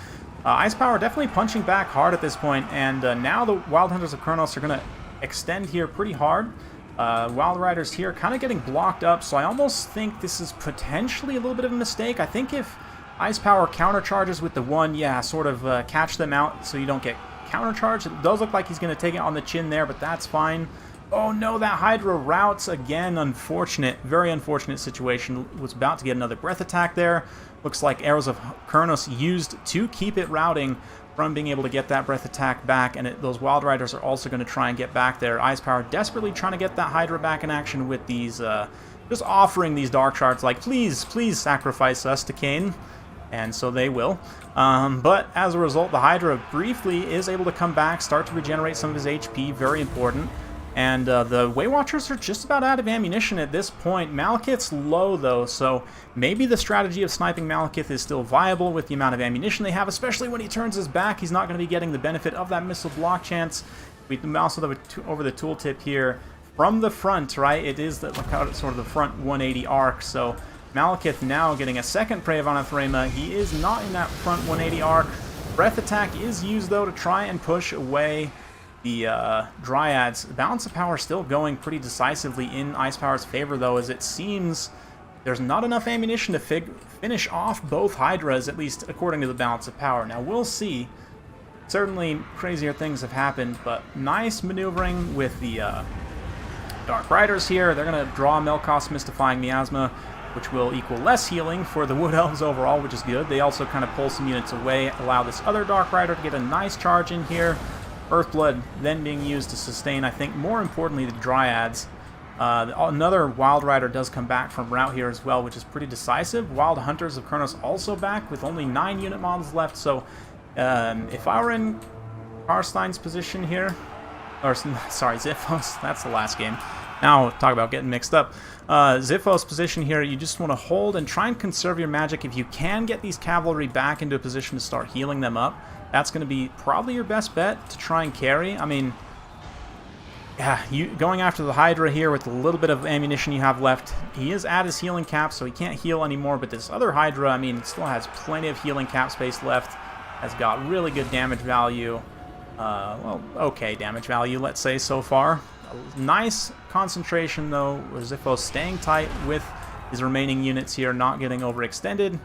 Ice Power definitely punching back hard at this point, and now the Wild Hunters of Kurnos are going to extend here pretty hard. Wild Riders here kind of getting blocked up, so I almost think this is potentially a little bit of a mistake. I think if Ice Power countercharges with the one, yeah, sort of catch them out so you don't get countercharged. It does look like he's going to take it on the chin there, but that's fine. Oh no, that Hydra routes again. Unfortunate, very unfortunate situation. Was about to get another breath attack there. Looks like Arrows of Kurnos used to keep it routing from being able to get that breath attack back, and those Wild Riders are also going to try and get back there. Ice Power desperately trying to get that Hydra back in action with these, just offering these Dark Shards like, please, please sacrifice us to Kane. And so they will. But as a result, the Hydra briefly is able to come back, start to regenerate some of his HP, very important. And the Way Watchers are just about out of ammunition at this point. Malekith's low, though, so maybe the strategy of sniping Malekith is still viable with the amount of ammunition they have, especially when he turns his back. He's not going to be getting the benefit of that missile block chance. We can mouse over the tooltip here from the front, right? It is sort of the front 180 arc, so Malekith now getting a second Prey of Anathrema. He is not in that front 180 arc. Breath attack is used, though, to try and push away the Dryads. Balance of power still going pretty decisively in Ice Power's favor, though, as it seems there's not enough ammunition to finish off both Hydras, at least according to the balance of power. Now, we'll see. Certainly, crazier things have happened, but nice maneuvering with the Dark Riders here. They're going to draw Melkoth's Mystifying Miasma. which will equal less healing for the Wood Elves overall, which is good. They also kind of pull some units away, allow this other Dark Rider to get a nice charge in here. Earthblood then being used to sustain, I think, more importantly, the Dryads. Another Wild Rider does come back from route here as well, which is pretty decisive. Wild Hunters of Kurnos also back with only 9 unit models left, so if I were in Karstein's position here, or sorry, Ziphos, that's the last game. Now, talk about getting mixed up. Ziphos' position here, you just want to hold and try and conserve your magic. If you can get these cavalry back into a position to start healing them up, that's going to be probably your best bet to try and carry. I mean, yeah, going after the Hydra here with a little bit of ammunition you have left, he is at his healing cap, so he can't heal anymore, but this other Hydra, I mean, still has plenty of healing cap space left, has got really good damage value. Well, okay damage value, let's say, so far. A nice concentration, though, with Ziphos staying tight with his remaining units here, not getting overextended.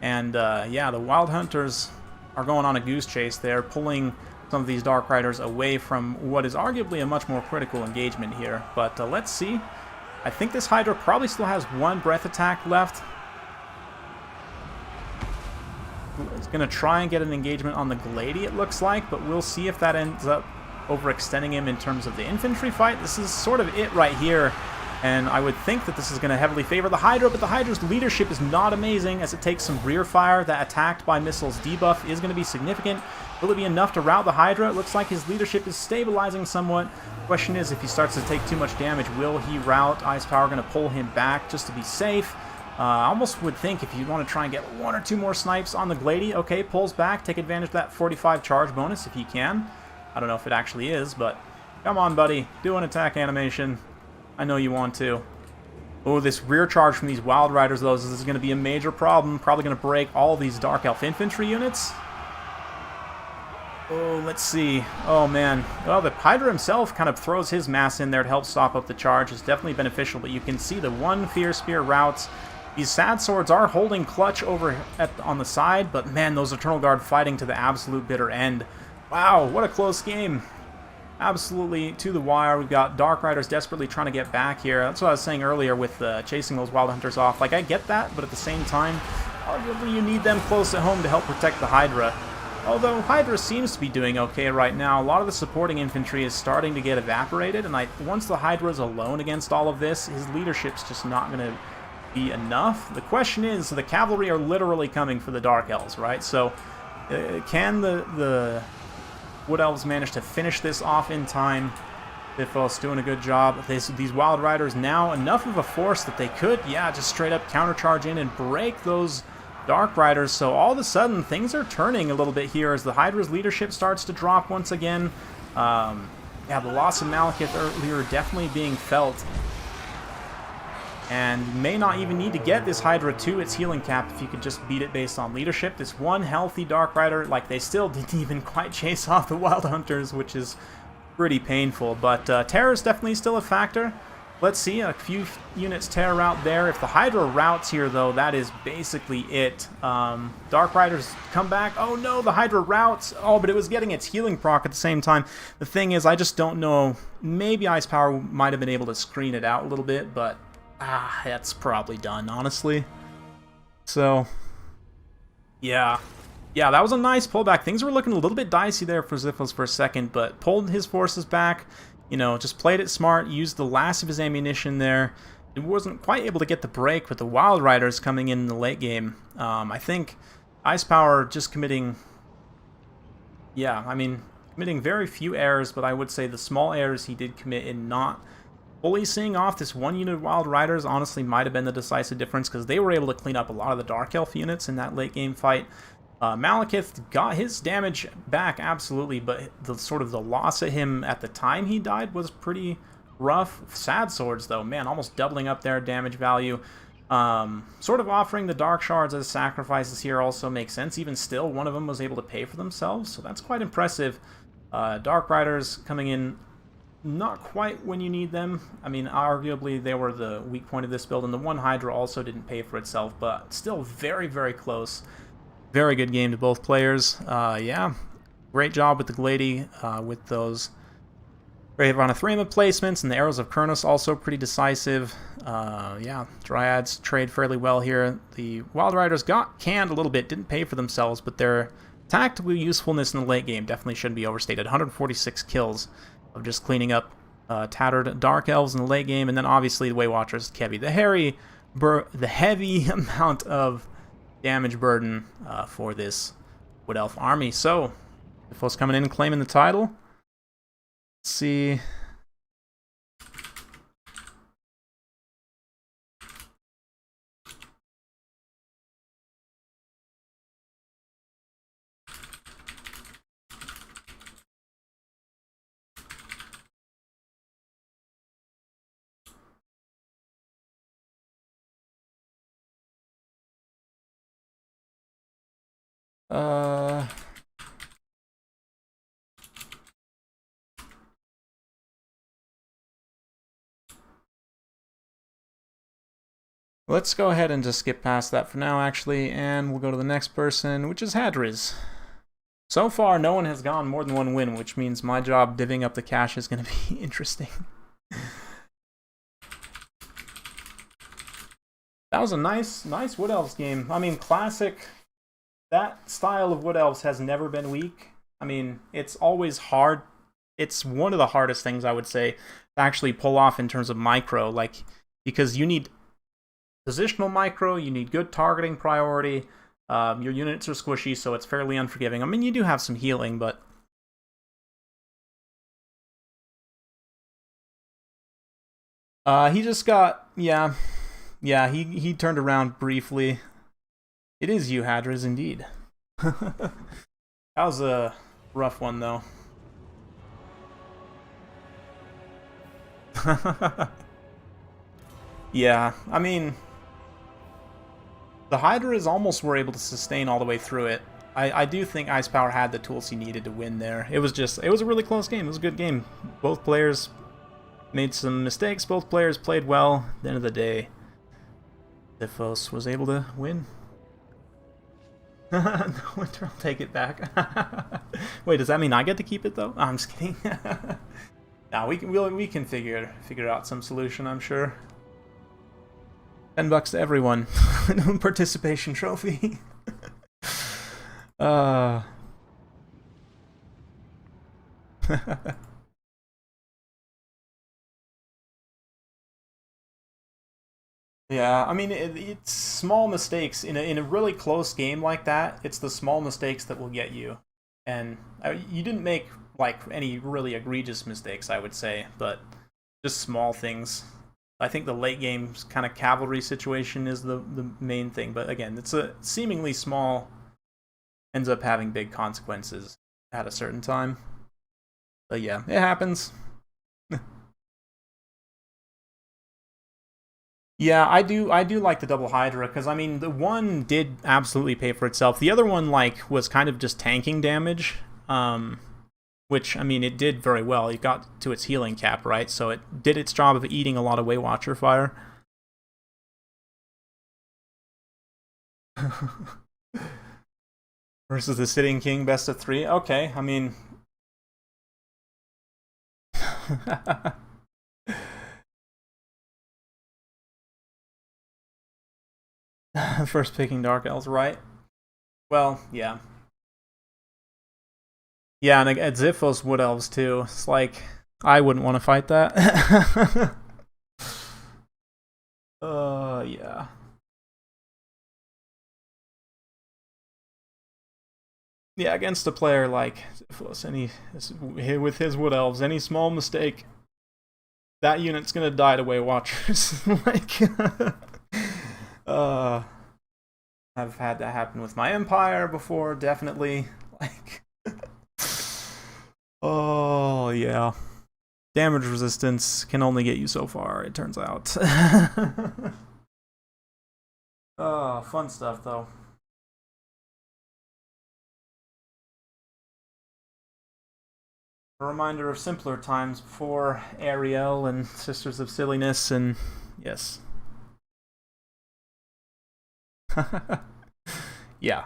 And, yeah, the Wild Hunters are going on a goose chase there, pulling some of these Dark Riders away from what is arguably a much more critical engagement here. But let's see. I think this Hydra probably still has 1 breath attack left. It's going to try and get an engagement on the Glady, it looks like, but we'll see if that ends up overextending him in terms of the infantry fight. This is sort of it right here, and I would think that this is going to heavily favor the Hydra, but the Hydra's leadership is not amazing as it takes some rear fire. That attacked by missiles debuff is going to be significant. Will it be enough to rout the Hydra? It looks like his leadership is stabilizing somewhat. The question is, if he starts to take too much damage, will he rout? Ice Power going to pull him back just to be safe. I almost would think if you want to try and get 1 or 2 more snipes on the Glady, okay, pulls back, take advantage of that 45 charge bonus if you can. I don't know if it actually is, but come on, buddy. Do an attack animation. I know you want to. Oh, this rear charge from these Wild Riders, though, this is going to be a major problem. Probably going to break all these Dark Elf infantry units. Oh, let's see. Oh, man. Well, the Hydra himself kind of throws his mass in there to help stop up the charge. It's definitely beneficial, but you can see the 1 Fear Spear routes. These Sad Swords are holding clutch over on the side, but man, those Eternal Guard fighting to the absolute bitter end. Wow, what a close game. Absolutely to the wire. We've got Dark Riders desperately trying to get back here. That's what I was saying earlier with chasing those Wild Hunters off. Like, I get that, but at the same time, arguably you need them close at home to help protect the Hydra. Although Hydra seems to be doing okay right now, a lot of the supporting infantry is starting to get evaporated, and once the Hydra is alone against all of this, his leadership's just not going to be enough. The question is, the cavalry are literally coming for the Dark Elves, right? So can the Wood Elves manage to finish this off in time? Ziphos doing a good job. These Wild Riders now enough of a force that they could, yeah, just straight up countercharge in and break those Dark Riders. So all of a sudden things are turning a little bit here as the Hydra's leadership starts to drop once again. Yeah, the loss of Malekith earlier definitely being felt. And may not even need to get this Hydra to its healing cap if you could just beat it based on leadership. This one healthy Dark Rider, like, they still didn't even quite chase off the Wild Hunters, which is pretty painful. But terror is definitely still a factor. Let's see, a few units tear out there. If the Hydra routes here, though, that is basically it. Dark Riders come back. Oh no, the Hydra routes. Oh, but it was getting its healing proc at the same time. The thing is, I just don't know. Maybe Ice Power might have been able to screen it out a little bit, but that's probably done, honestly. So, yeah. Yeah, that was a nice pullback. Things were looking a little bit dicey there for Ziphos for a second, but pulled his forces back. You know, just played it smart, used the last of his ammunition there. It wasn't quite able to get the break with the Wild Riders coming in the late game. I think Ice Power just committing... Yeah, I mean, committing very few errors, but I would say the small errors he did commit in not fully seeing off this one unit of Wild Riders honestly might have been the decisive difference, because they were able to clean up a lot of the Dark Elf units in that late game fight. Malekith got his damage back, absolutely, but the sort of the loss of him at the time he died was pretty rough. Sad Swords, though, man, almost doubling up their damage value. Sort of offering the Dark Shards as sacrifices here also makes sense. Even still, one of them was able to pay for themselves, so that's quite impressive. Dark Riders coming in not quite when you need them. I mean, arguably they were the weak point of this build, and the one Hydra also didn't pay for itself, but still very, very close. Very good game to both players. Yeah, great job with the Glady with those Brave on Athrema placements, and the Arrows of Kurnos also pretty decisive. Yeah, Dryads trade fairly well here. The Wild Riders got canned a little bit, didn't pay for themselves, but their tactical usefulness in the late game definitely shouldn't be overstated. 146 kills of just cleaning up tattered Dark Elves in the late game, and then obviously the Way Watchers, Kevi. The heavy amount of damage burden for this Wood Elf army. So, the folks coming in and claiming the title. Let's see. Let's go ahead and just skip past that for now, actually, and we'll go to the next person, which is Hadris. So far, no one has gone more than one win, which means my job divvying up the cash is going to be interesting. That was a nice Wood Elves game. I mean, classic. That style of Wood Elves has never been weak. I mean, it's always hard. It's one of the hardest things, I would say, to actually pull off in terms of micro, like, because you need positional micro, you need good targeting priority, your units are squishy, so it's fairly unforgiving. I mean, you do have some healing, but... he just got... Yeah, he turned around briefly. It is you, Hadris, indeed. That was a rough one, though. Yeah, I mean... The Hydras almost were able to sustain all the way through it. I do think Ice Power had the tools he needed to win there. It was a really close game. It was a good game. Both players made some mistakes. Both players played well. At the end of the day, Zifos was able to win. No, Winter, I'll take it back. Wait, does that mean I get to keep it, though? Oh, I'm just kidding. Nah, we can figure out some solution, I'm sure. $10 to everyone. Participation trophy. Yeah, I mean, it's small mistakes. In a really close game like that, it's the small mistakes that will get you. And you didn't make, like, any really egregious mistakes, I would say, but just small things. I think the late game kind of cavalry situation is the main thing, but again, it's a seemingly small, ends up having big consequences at a certain time. But yeah, it happens. Yeah, I do like the double Hydra, because I mean the one did absolutely pay for itself. The other one like was kind of just tanking damage. Which, I mean, it did very well. It got to its healing cap, right? So it did its job of eating a lot of Way Watcher fire. Versus the Sitting King, best of 3. Okay, I mean... First picking Dark Elves, right? Well, yeah. Yeah, and at Zifos Wood Elves too. It's like, I wouldn't want to fight that. Yeah. Yeah, against a player like Zifos, with his Wood Elves, any small mistake, that unit's gonna die to Way Watchers. Like, I've had that happen with my Empire before, definitely. Like, oh, yeah. Damage resistance can only get you so far, it turns out. Oh, fun stuff, though. A reminder of simpler times before Ariel and Sisters of Silliness, and yes. Yeah.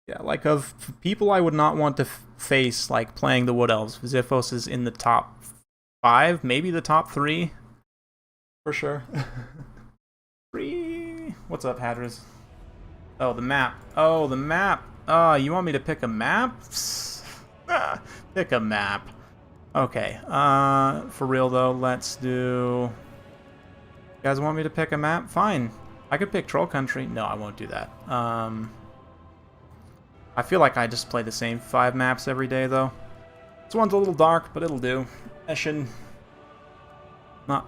Yeah, like of people I would not want to face like playing the Wood Elves. Xiphos is in the top 5, maybe the top 3, for sure. What's up, Hadris? Oh, the map. Oh, the map. Oh, you want me to pick a map? Pick a map. Okay. For real though, let's do. You guys want me to pick a map? Fine. I could pick Troll Country. No, I won't do that. I feel like I just play the same 5 maps every day, though. This one's a little dark, but it'll do. Eschen. Not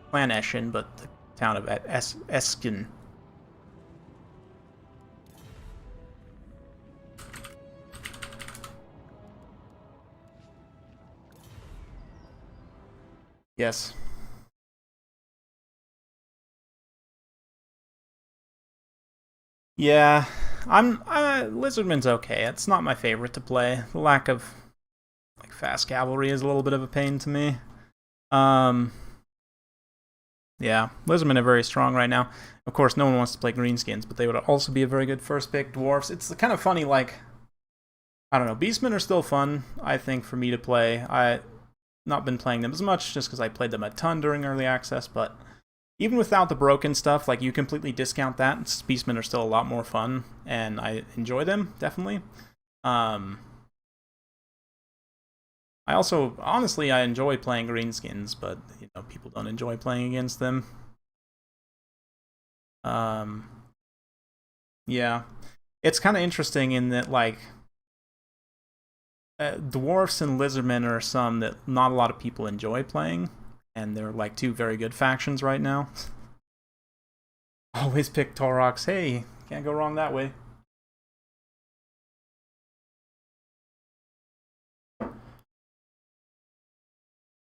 Clan Eschen, but the town of Esken. Yes. Yeah, Lizardman's okay. It's not my favorite to play. The lack of like fast cavalry is a little bit of a pain to me. Yeah, Lizardmen are very strong right now. Of course, no one wants to play Greenskins, but they would also be a very good first pick. Dwarfs. It's kind of funny, like, I don't know. Beastmen are still fun, I think, for me to play. I've not been playing them as much just because I played them a ton during early access, but even without the broken stuff, like, you completely discount that, Beastmen are still a lot more fun, and I enjoy them, definitely. I also, honestly, I enjoy playing Greenskins, but, you know, people don't enjoy playing against them. Yeah. It's kind of interesting in that, like, Dwarfs and Lizardmen are some that not a lot of people enjoy playing. And they're like 2 very good factions right now. Always pick Taurox. Hey, can't go wrong that way.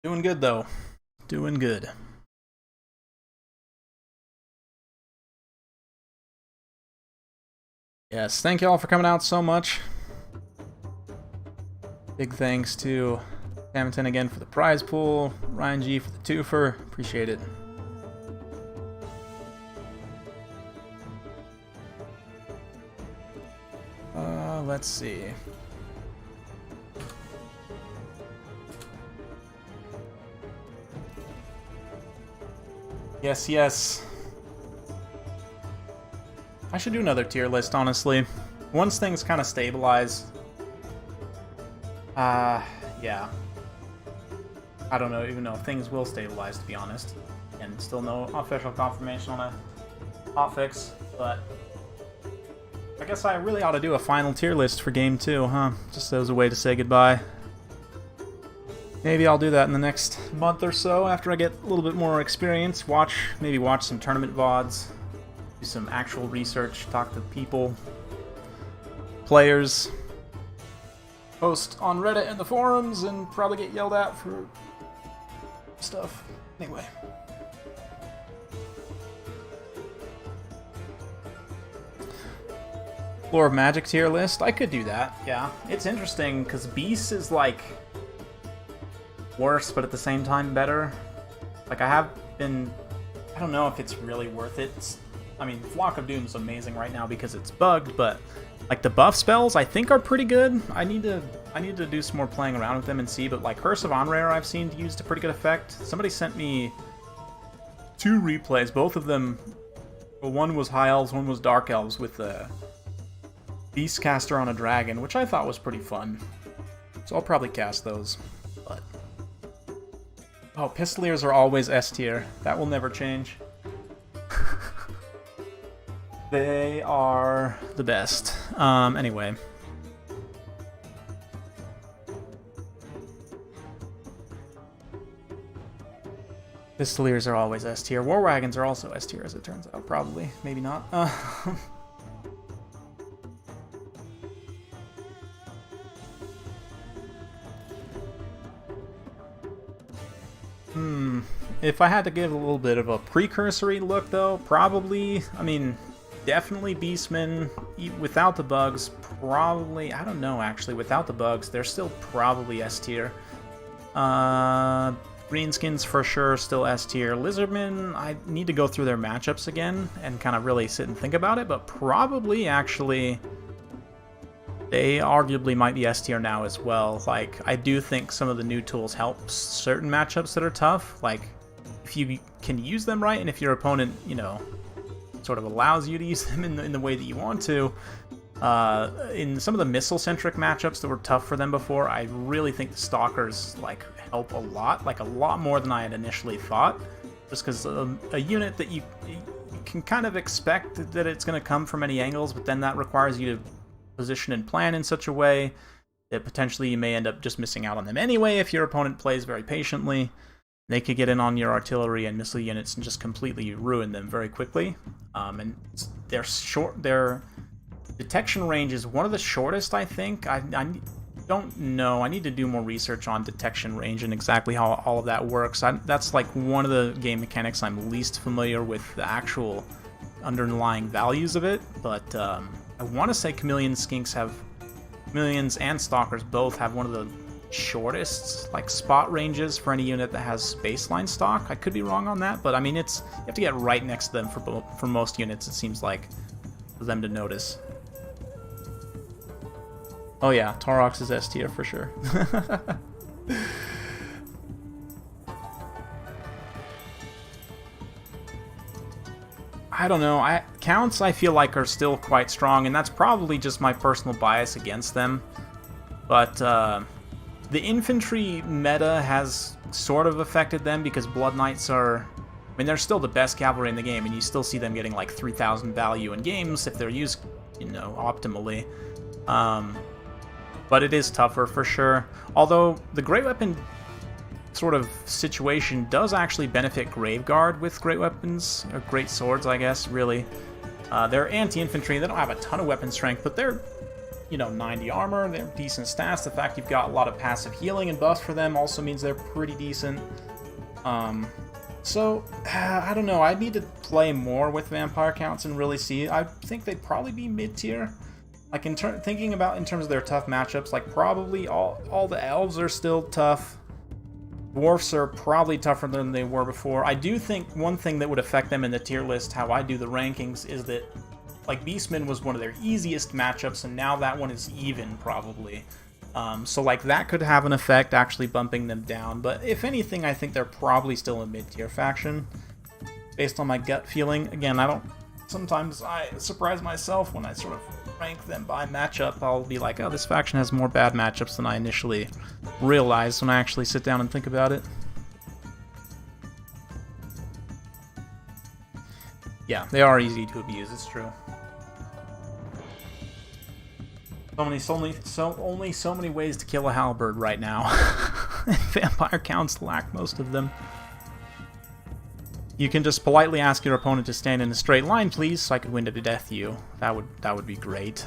Doing good, though. Doing good. Yes, thank you all for coming out so much. Big thanks to Hamilton again for the prize pool, Ryan G for the twofer, appreciate it. Let's see. Yes, yes. I should do another tier list, honestly. Once things kind of stabilize. Yeah. I don't know even know if things will stabilize, to be honest. And still no official confirmation on a hotfix, but I guess I really ought to do a final tier list for Game 2, huh? Just as a way to say goodbye. Maybe I'll do that in the next month or so after I get a little bit more experience. Maybe watch some tournament VODs, do some actual research, talk to people, players, post on Reddit and the forums, and probably get yelled at for stuff. Anyway. Lore of Magic tier list? I could do that, yeah. It's interesting, because Beast is, like, worse, but at the same time better. Like, I don't know if it's really worth it. I mean, Flock of Doom is amazing right now because it's bugged, but, like, the buff spells I think are pretty good. I need to do some more playing around with them and see, but, like, Curse of Onrare I've seen used to pretty good effect. Somebody sent me 2 replays, both of them, well, one was High Elves, one was Dark Elves with the Beastcaster on a dragon, which I thought was pretty fun. So I'll probably cast those. But oh, Pistoliers are always S tier. That will never change. They are the best. Anyway. Pistoliers are always S tier. War Wagons are also S tier, as it turns out. Probably. Maybe not. If I had to give a little bit of a precursory look, though, probably, I mean, definitely Beastmen, without the bugs, probably, I don't know, actually, without the bugs, they're still probably S tier. Greenskins, for sure, still S tier. Lizardmen, I need to go through their matchups again and kind of really sit and think about it, but probably, actually, they arguably might be S tier now as well. Like, I do think some of the new tools help certain matchups that are tough. Like, if you can use them right, and if your opponent, you know, sort of allows you to use them in the way that you want to, in some of the missile-centric matchups that were tough for them before, I really think the Stalkers, like, help a lot. Like, a lot more than I had initially thought. Just because a unit that you can kind of expect that it's going to come from any angles, but then that requires you to position and plan in such a way that potentially you may end up just missing out on them anyway if your opponent plays very patiently. They could get in on your artillery and missile units and just completely ruin them very quickly. And their detection range is one of the shortest, I think. I don't know. I need to do more research on detection range and exactly how all of that works. That's like one of the game mechanics I'm least familiar with the actual underlying values of it, but I want to say Chameleons and Stalkers both have one of the shortest like spot ranges for any unit that has baseline stock. I could be wrong on that, but I mean, you have to get right next to them for most units, it seems like, for them to notice. Oh yeah, Taurox is S tier for sure. I don't know. Counts, I feel like, are still quite strong, and that's probably just my personal bias against them. But the infantry meta has sort of affected them because Blood Knights are... I mean, they're still the best cavalry in the game, and you still see them getting like 3,000 value in games if they're used, you know, optimally. But it is tougher for sure. Although the Great Weapon sort of situation does actually benefit Graveguard with great weapons, or great swords, I guess, really. They're anti-infantry, they don't have a ton of weapon strength, but they're, you know, 90 armor, they're decent stats. The fact you've got a lot of passive healing and buffs for them also means they're pretty decent. So, I don't know, I need to play more with vampire counts and really see. I think they'd probably be mid-tier. Like, thinking about in terms of their tough matchups, like, probably all the elves are still tough. Dwarfs are probably tougher than they were before. I do think one thing that would affect them in the tier list, how I do the rankings, is that, like, Beastmen was one of their easiest matchups, and now that one is even, probably. So, like, that could have an effect, actually bumping them down. But if anything, I think they're probably still a mid-tier faction, based on my gut feeling. Again, sometimes I surprise myself when I sort of rank them by matchup. I'll be like, oh, this faction has more bad matchups than I initially realized when I actually sit down and think about it. Yeah, they are easy to abuse, it's true. Only so many ways to kill a halberd right now. Vampire counts lack most of them. You can just politely ask your opponent to stand in a straight line, please, so I could win to death you. That would be great.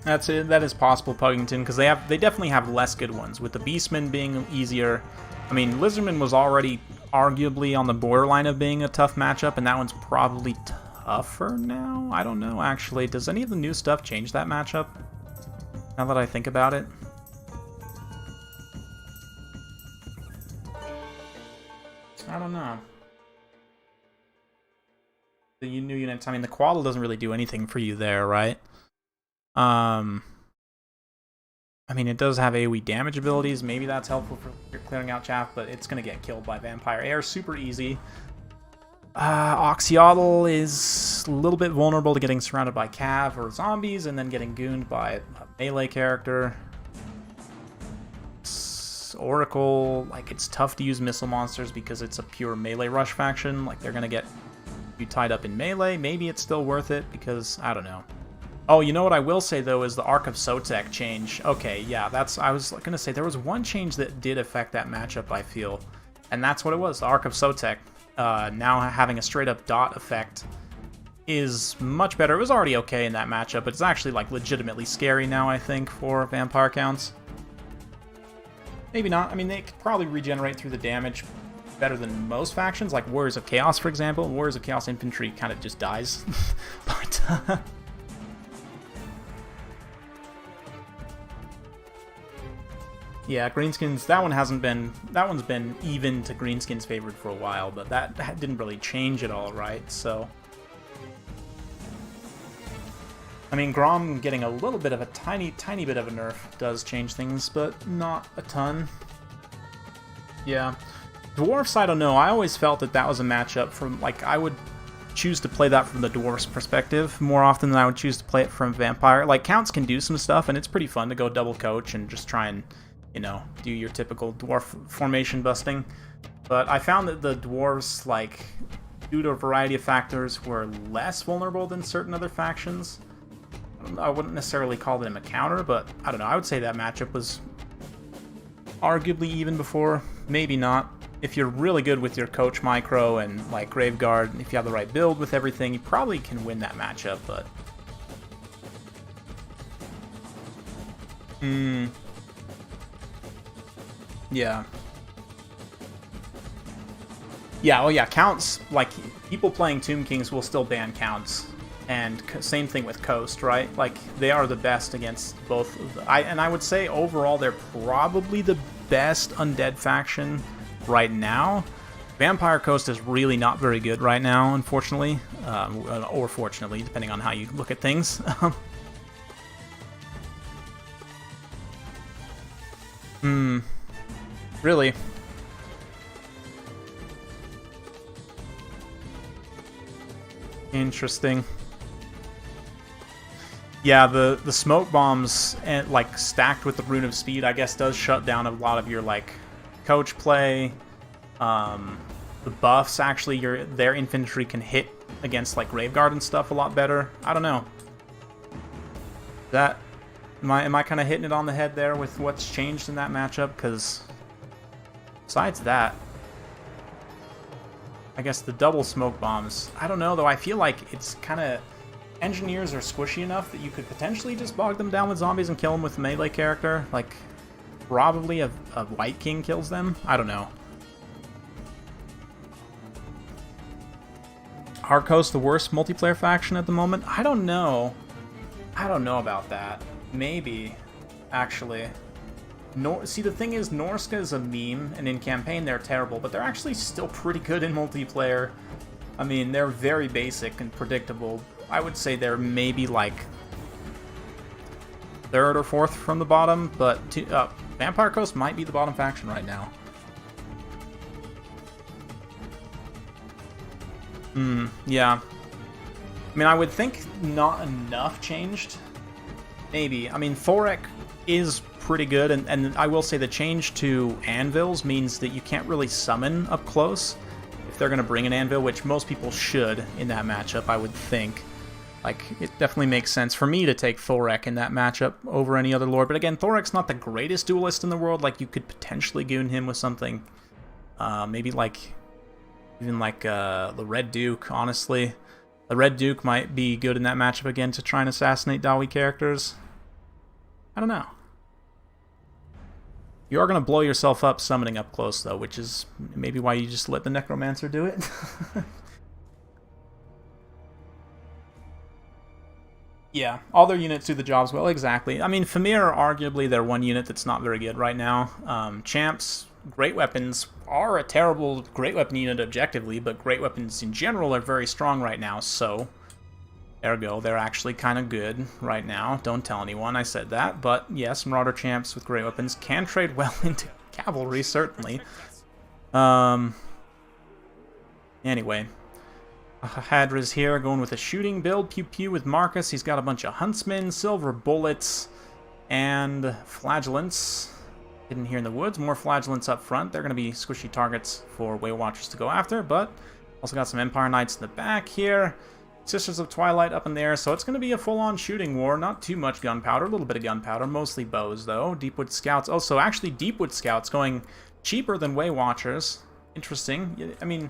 That's it. That is possible, Puggington, because they definitely have less good ones. With the Beastmen being easier, I mean, Lizardman was already arguably on the borderline of being a tough matchup, and that one's probably tougher now. I don't know, actually. Does any of the new stuff change that matchup? Now that I think about it, I don't know. The new units. I mean, the Quaddle doesn't really do anything for you there, right? I mean, it does have AoE damage abilities. Maybe that's helpful for clearing out chaff, but it's going to get killed by Vampire Air super easy. Oxyotl is a little bit vulnerable to getting surrounded by cav or zombies and then getting gooned by a melee character. Oracle, like, it's tough to use missile monsters because it's a pure melee rush faction. Like, they're going to get you tied up in melee. Maybe it's still worth it because, I don't know. Oh, you know what I will say, though, is the Arc of Sotek change. Okay, yeah, I was going to say, there was one change that did affect that matchup, I feel. And that's what it was, the Arc of Sotek. Now having a straight-up dot effect is much better. It was already okay in that matchup, but it's actually, like, legitimately scary now, I think, for vampire counts. Maybe not. I mean, they could probably regenerate through the damage better than most factions, like Warriors of Chaos, for example. Warriors of Chaos infantry kind of just dies. But yeah, Greenskins, that one's been even to Greenskins favored for a while, but that didn't really change at all, right? So I mean, Grom getting a little bit of a tiny bit of a nerf does change things, but not a ton. Yeah. Dwarfs, I don't know. I always felt that was a matchup from, like, I would choose to play that from the Dwarfs perspective more often than I would choose to play it from Vampire. Like, Counts can do some stuff, and it's pretty fun to go double coach and just try and, you know, do your typical Dwarf formation busting. But I found that the Dwarves, like, due to a variety of factors, were less vulnerable than certain other factions. I wouldn't necessarily call them a counter, but I don't know. I would say that matchup was arguably even before. Maybe not. If you're really good with your coach micro and like Graveguard, if you have the right build with everything, you probably can win that matchup, but yeah. Yeah, oh yeah, Counts, like, people playing Tomb Kings will still ban Counts. And same thing with KotH, right? Like, they are the best against both of the, and I would say overall they're probably the best undead faction right now. Vampire KotH is really not very good right now, unfortunately. Or fortunately, depending on how you look at things. Really? Interesting. Yeah, the smoke bombs, and like stacked with the Rune of Speed, I guess does shut down a lot of your like coach play. The buffs, actually, their infantry can hit against like Graveguard and stuff a lot better. I don't know. Am I kind of hitting it on the head there with what's changed in that matchup? Because besides that, I guess the double smoke bombs. I don't know though. I feel like it's kind of, engineers are squishy enough that you could potentially just bog them down with zombies and kill them with a melee character. Like, probably a White King kills them. I don't know. Are KotH the worst multiplayer faction at the moment? I don't know. I don't know about that. Maybe, actually. See, the thing is, Norska is a meme, and in campaign they're terrible, but they're actually still pretty good in multiplayer. I mean, they're very basic and predictable. I would say they're maybe like third or fourth from the bottom, but Vampire KotH might be the bottom faction right now. Yeah. I mean, I would think not enough changed. Maybe. I mean, Thorek is pretty good, and I will say the change to anvils means that you can't really summon up close if they're going to bring an anvil, which most people should in that matchup, I would think. Like, it definitely makes sense for me to take Thorek in that matchup over any other lord. But again, Thorek's not the greatest duelist in the world. Like, you could potentially goon him with something. Maybe like, even like the Red Duke, honestly. The Red Duke might be good in that matchup again to try and assassinate Dawi characters. I don't know. You are going to blow yourself up summoning up close, though, which is maybe why you just let the Necromancer do it. Yeah, all their units do the jobs well, exactly. I mean, Famir, arguably, they're one unit that's not very good right now. Champs, Great Weapons are a terrible Great Weapon unit objectively, but Great Weapons in general are very strong right now, so ergo, they're actually kind of good right now. Don't tell anyone I said that, but yes, Marauder Champs with Great Weapons can trade well into Cavalry, certainly. Anyway. Hadris here, going with a shooting build, pew pew with Marcus. He's got a bunch of Huntsmen, Silver Bullets, and Flagellants hidden here in the woods. More Flagellants up front. They're going to be squishy targets for Way Watchers to go after, but also got some Empire Knights in the back here. Sisters of Twilight up in there, so it's going to be a full-on shooting war. Not too much gunpowder, a little bit of gunpowder, mostly bows, though. Deepwood Scouts. Oh, so actually Deepwood Scouts going cheaper than Way Watchers. Interesting. I mean,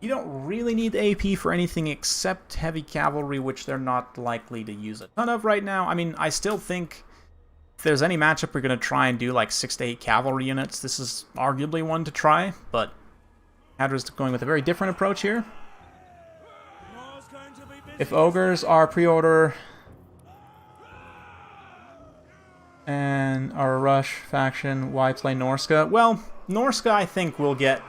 you don't really need the AP for anything except heavy cavalry, which they're not likely to use a ton of right now. I mean, I still think if there's any matchup we're going to try and do like 6 to 8 cavalry units, this is arguably one to try, but Hadris going with a very different approach here. If Ogres are pre-order and are a Rush faction, why play Norska? Well, Norska I think will get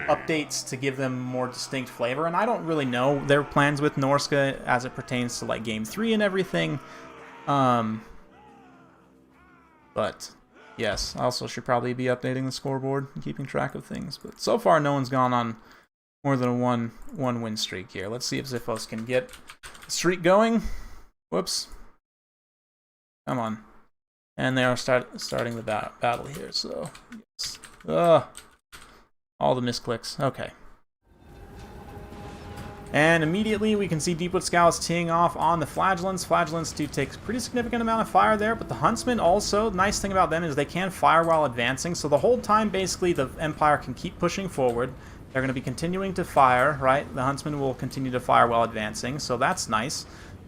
updates to give them more distinct flavor, and I don't really know their plans with Norska as it pertains to like Game 3 and everything. But yes, I also should probably be updating the scoreboard and keeping track of things. But so far, no one's gone on more than a one win streak here. Let's see if Xiphos can get the streak going. Whoops. Come on. And they are starting the battle here, so yes. All the misclicks. Okay. And immediately we can see Deepwood Scouts teeing off on the Flagellants. Flagellants do take a pretty significant amount of fire there, but the Huntsmen also, nice thing about them is they can fire while advancing, so the whole time basically the Empire can keep pushing forward. They're going to be continuing to fire, right? The Huntsmen will continue to fire while advancing, so that's nice.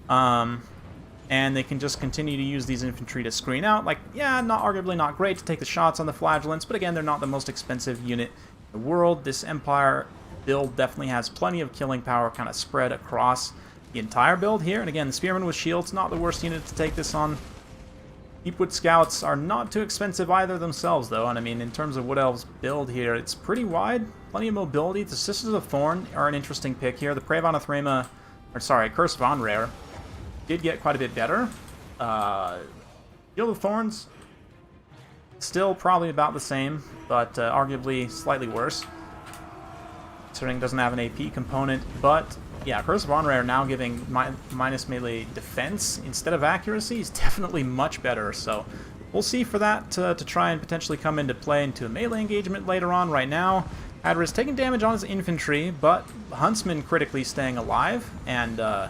And they can just continue to use these infantry to screen out. Like, yeah, arguably not great to take the shots on the Flagellants, but again, they're not the most expensive unit in the world. This Empire build definitely has plenty of killing power kind of spread across the entire build here. And again, the Spearmen with shields, not the worst unit to take this on. Deepwood Scouts are not too expensive either themselves, though. And I mean, in terms of Wood Elves build here, it's pretty wide, plenty of mobility. The Sisters of Thorn are an interesting pick here. The Prey von Athrema, or sorry, Curse von Rare, did get quite a bit better. Shield of Thorns, still probably about the same, but arguably slightly worse. Considering doesn't have an AP component, but yeah, Curse von Rare now giving minus melee defense instead of accuracy is definitely much better. So we'll see for that to try and potentially come into play into a melee engagement later on. Right now, Hadris taking damage on his infantry, but Huntsman critically staying alive and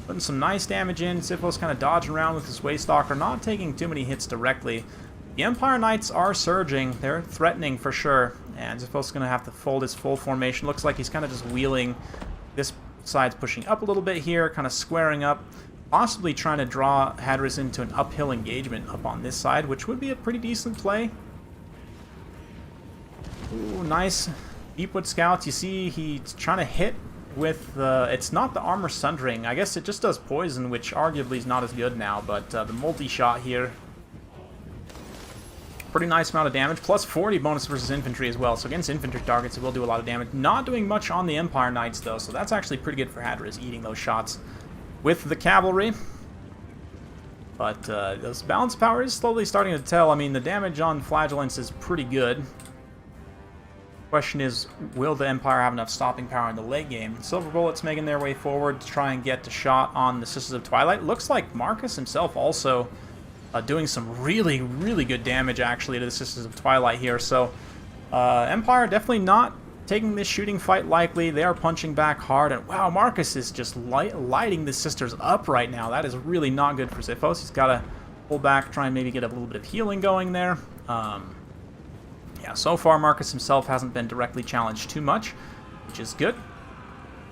putting some nice damage in. Xiphos kind of dodging around with his Waystalker, not taking too many hits directly. The Empire Knights are surging. They're threatening for sure. And Xiphos is going to have to fold his full formation. Looks like he's kind of just wheeling. This side's pushing up a little bit here, kind of squaring up. Possibly trying to draw Hadris into an uphill engagement up on this side, which would be a pretty decent play. Ooh, nice. Deepwood Scouts, you see he's trying to hit with it's not the armor sundering. I guess it just does poison, which arguably is not as good now, but the multi-shot here, pretty nice amount of damage, plus 40 bonus versus infantry as well, so against infantry targets it will do a lot of damage. Not doing much on the Empire Knights though, so that's actually pretty good for Hadris, eating those shots with the cavalry. But this balance power is slowly starting to tell. I mean, the damage on Flagellants is pretty good. Question is, will the Empire have enough stopping power in the late game? Silver Bullets making their way forward to try and get a shot on the Sisters of Twilight. Looks like Marcus himself also doing some really, really good damage actually to the Sisters of Twilight here. So Empire definitely not taking this shooting fight lightly. They are punching back hard, and wow, Marcus is just lighting the Sisters up right now. That is really not good for Xiphos. He's got to pull back, try and maybe get a little bit of healing going there. Yeah, so far Marcus himself hasn't been directly challenged too much, which is good.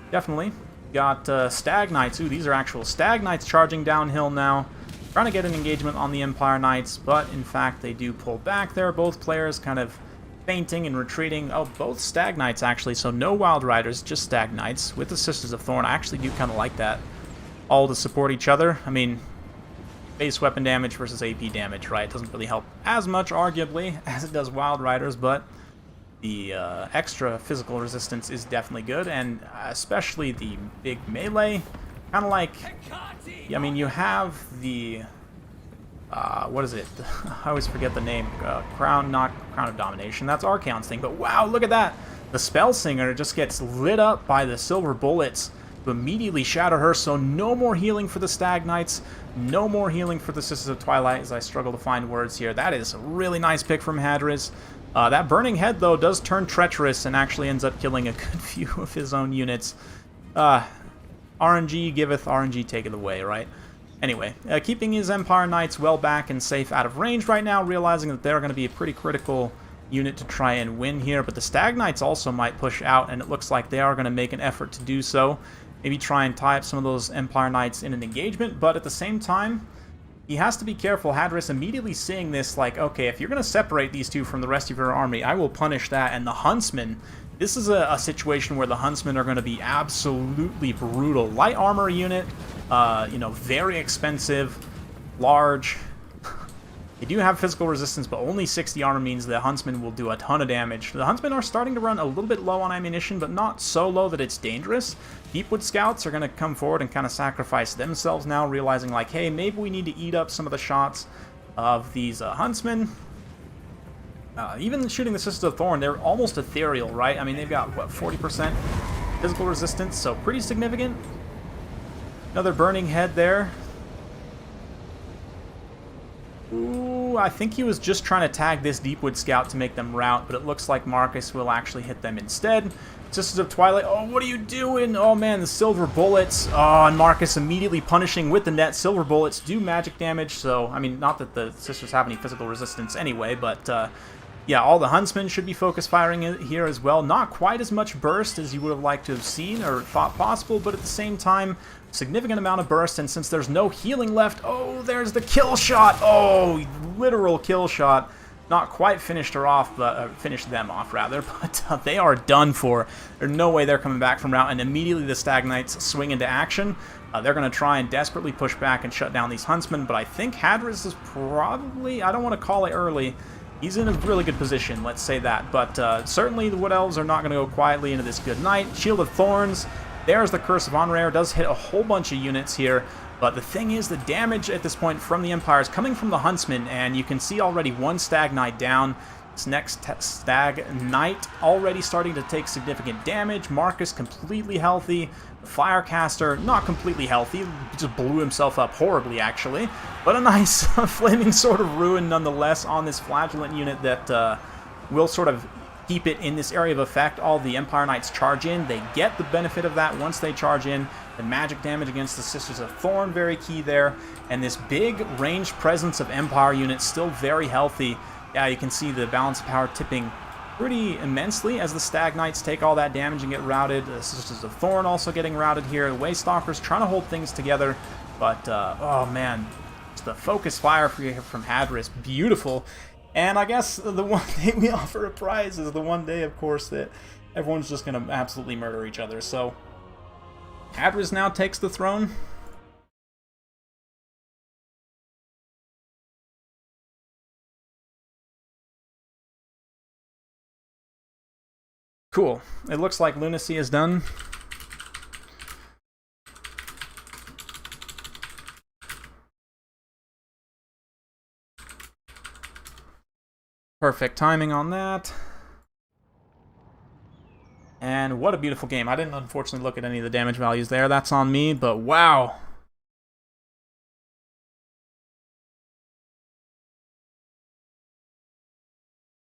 Definitely. Got Stag Knights. Ooh, these are actual Stag Knights charging downhill now. Trying to get an engagement on the Empire Knights, but in fact they do pull back there. Both players kind of feinting and retreating. Oh, both Stag Knights actually, so no Wild Riders, just Stag Knights with the Sisters of Thorn. I actually do kind of like that. All to support each other. I mean, base weapon damage versus AP damage, right? It doesn't really help as much, arguably, as it does Wild Riders, but the extra physical resistance is definitely good, and especially the big melee. Kind of like, I mean, you have the, what is it? I always forget the name. Crown of Domination. That's Archaon's thing, but wow, look at that. The Spell Singer just gets lit up by the Silver Bullets to immediately shatter her, so no more healing for the Stag Knights, no more healing for the Sisters of Twilight, as I struggle to find words here. That is a really nice pick from Hadris. That Burning Head, though, does turn treacherous and actually ends up killing a good few of his own units. RNG giveth, RNG taketh away, right? Anyway, keeping his Empire Knights well back and safe out of range right now, realizing that they're going to be a pretty critical unit to try and win here, but the Stag Knights also might push out, and it looks like they are going to make an effort to do so. Maybe try and tie up some of those Empire Knights in an engagement, but at the same time, he has to be careful. Hadris immediately seeing this, like, okay, if you're going to separate these two from the rest of your army, I will punish that, and the Huntsman This is a situation where the Huntsmen are going to be absolutely brutal. Light armor unit, you know, very expensive, large. They do have physical resistance, but only 60 armor means the Huntsmen will do a ton of damage. The Huntsmen are starting to run a little bit low on ammunition, but not so low that it's dangerous. Deepwood Scouts are going to come forward and kind of sacrifice themselves now, realizing like, hey, maybe we need to eat up some of the shots of these Huntsmen. Even shooting the Sisters of Thorn, they're almost ethereal, right? I mean, they've got, what, 40% physical resistance, so pretty significant. Another burning head there. Ooh, I think he was just trying to tag this Deepwood Scout to make them rout, but it looks like Marcus will actually hit them instead. Sisters of Twilight, oh, what are you doing? Oh, man, the silver bullets. Oh, and Marcus immediately punishing with the net. Silver bullets do magic damage, so, I mean, not that the Sisters have any physical resistance anyway, but, yeah, all the Huntsmen should be focus firing here as well. Not quite as much burst as you would have liked to have seen or thought possible, but at the same time, significant amount of burst, and since there's no healing left, oh, there's the kill shot. Oh, literal kill shot. Not quite finished her off, but finished them off rather, but they are done for. There's no way they're coming back from rout, and immediately the Stag Knights swing into action. They're going to try and desperately push back and shut down these Huntsmen, but I think Hadris is probably, I don't want to call it early, he's in a really good position, let's say that, but certainly the Wood Elves are not going to go quietly into this good night. Shield of Thorns, there's the Curse of Onrare, does hit a whole bunch of units here, but the thing is, the damage at this point from the Empire is coming from the Huntsmen, and you can see already one Stag Knight down. This next Stag Knight already starting to take significant damage. Marcus completely healthy. The Firecaster not completely healthy. He just blew himself up horribly, actually. But a nice Flaming Sword of Ruin nonetheless on this Flagellant unit that will sort of keep it in this area of effect. All the Empire Knights charge in. They get the benefit of that once they charge in. The magic damage against the Sisters of Thorn, very key there. And this big ranged presence of Empire units still very healthy. Yeah, you can see the balance of power tipping pretty immensely as the Stag Knights take all that damage and get routed. The Sisters of Thorn also getting routed here. The Waystalkers trying to hold things together. But, oh man, it's the focus fire from Hadris. Beautiful. And I guess the one day we offer a prize is the one day, of course, that everyone's just going to absolutely murder each other. So, Hadris now takes the throne. Cool. It looks like Lunacy is done. Perfect timing on that. And what a beautiful game. I didn't unfortunately look at any of the damage values there. That's on me, but wow.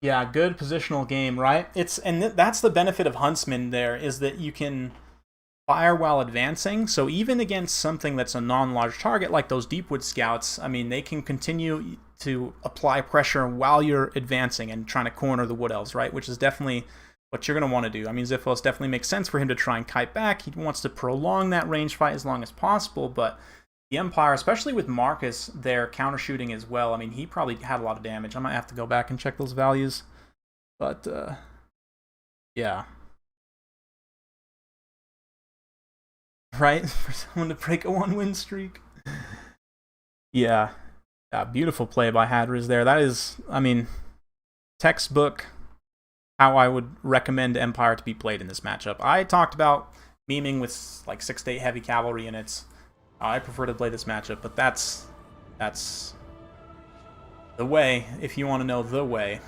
Yeah, good positional game, right? That's the benefit of Huntsman there, is that you can fire while advancing. So even against something that's a non-large target like those Deepwood Scouts, I mean, they can continue to apply pressure while you're advancing and trying to corner the Wood Elves, right? Which is definitely what you're going to want to do. I mean, Xiphos definitely makes sense for him to try and kite back. He wants to prolong that range fight as long as possible, but the Empire, especially with Marcus there counter-shooting as well, I mean, he probably had a lot of damage. I might have to go back and check those values. But, yeah. Right? For someone to break a 1-win streak. Yeah. Yeah, beautiful play by Hadris there. That is, I mean, textbook how I would recommend Empire to be played in this matchup. I talked about memeing with like 6 to 8 heavy cavalry units. I prefer to play this matchup, but that's the way, if you want to know the way.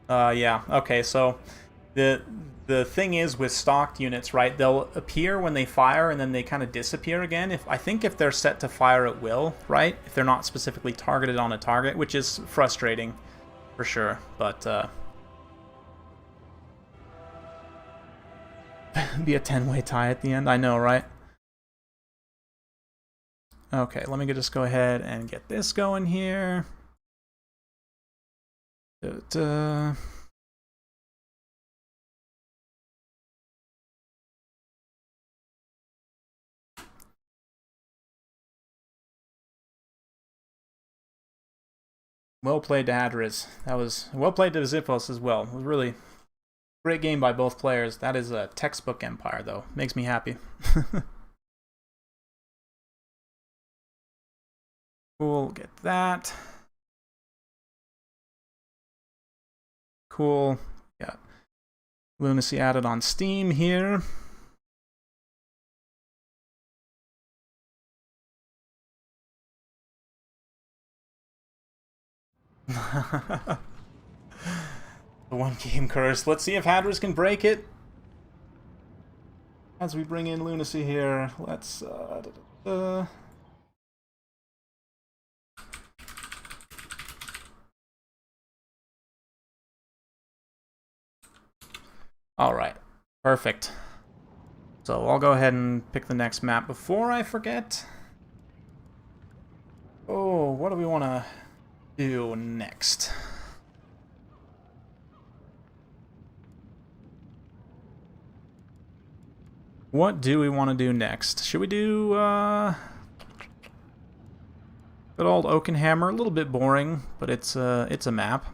Yeah, okay, so the thing is with stocked units, right, they'll appear when they fire and then they kind of disappear again. I think if they're set to fire at will, right, if they're not specifically targeted on a target, which is frustrating for sure, but be a 10-way tie at the end, I know, right? Okay, let me just go ahead and get this going here. Well played to Hadris. That was well played to Ziphos as well. It was really great game by both players. That is a textbook Empire, though. Makes me happy. Cool, get that. Cool. Got Lunacy added on Steam here. The one game curse. Let's see if Hadris can break it. As we bring in Lunacy here, let's Alright, perfect. So I'll go ahead and pick the next map before I forget. Oh, what do we want to do next? What do we want to do next? Should we do good old Oakenhammer? A little bit boring, but it's a map.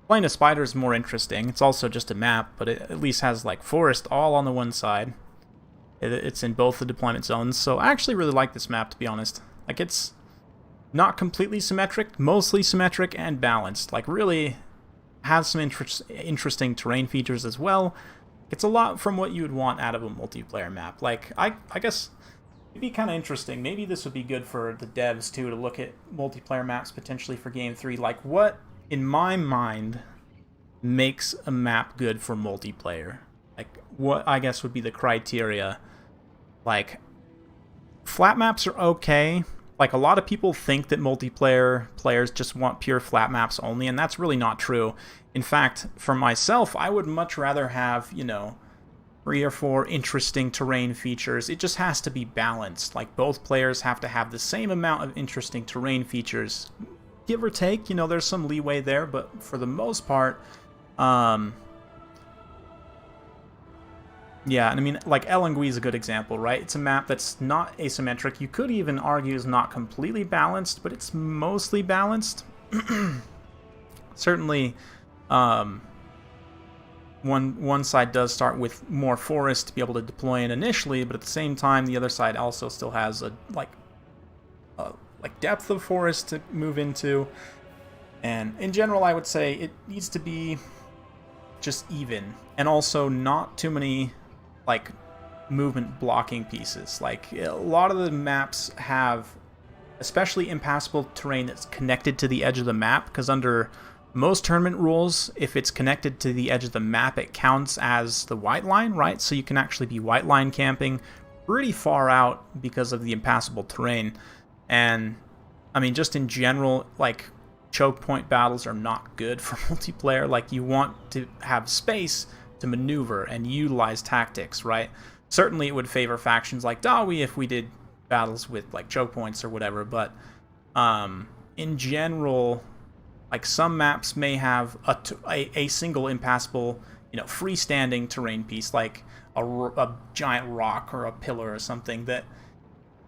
Playing a spider is more interesting. It's also just a map, but it at least has like forest all on the one side. It's in both the deployment zones, so I actually really like this map, to be honest. Like, it's not completely symmetric, mostly symmetric and balanced. Like, really has some interesting terrain features as well. It's a lot from what you would want out of a multiplayer map. Like, I guess it'd be kind of interesting. Maybe this would be good for the devs, too, to look at multiplayer maps potentially for Game 3. Like, what, in my mind, makes a map good for multiplayer? Like, what, I guess, would be the criteria? Like, flat maps are okay. Like, a lot of people think that multiplayer players just want pure flat maps only, and that's really not true. In fact, for myself, I would much rather have, you know, 3 or 4 interesting terrain features. It just has to be balanced. Like, both players have to have the same amount of interesting terrain features. Give or take, you know, there's some leeway there, but for the most part, yeah, and I mean, like, El Engui is a good example, right? It's a map that's not asymmetric. You could even argue is not completely balanced, but it's mostly balanced. Certainly, one side does start with more forest to be able to deploy in initially, but at the same time, the other side also still has a like depth of forest to move into. And in general, I would say it needs to be just even, and also not too many like movement blocking pieces. Like, a lot of the maps have especially impassable terrain that's connected to the edge of the map, because under most tournament rules, if it's connected to the edge of the map, it counts as the white line, right? So you can actually be white line camping pretty far out because of the impassable terrain. And I mean, just in general, like, choke point battles are not good for multiplayer. Like, you want to have space to maneuver and utilize tactics, right? Certainly it would favor factions like Dawi if we did battles with like choke points or whatever, but in general, like, some maps may have a single impassable, you know, freestanding terrain piece, like a giant rock or a pillar or something that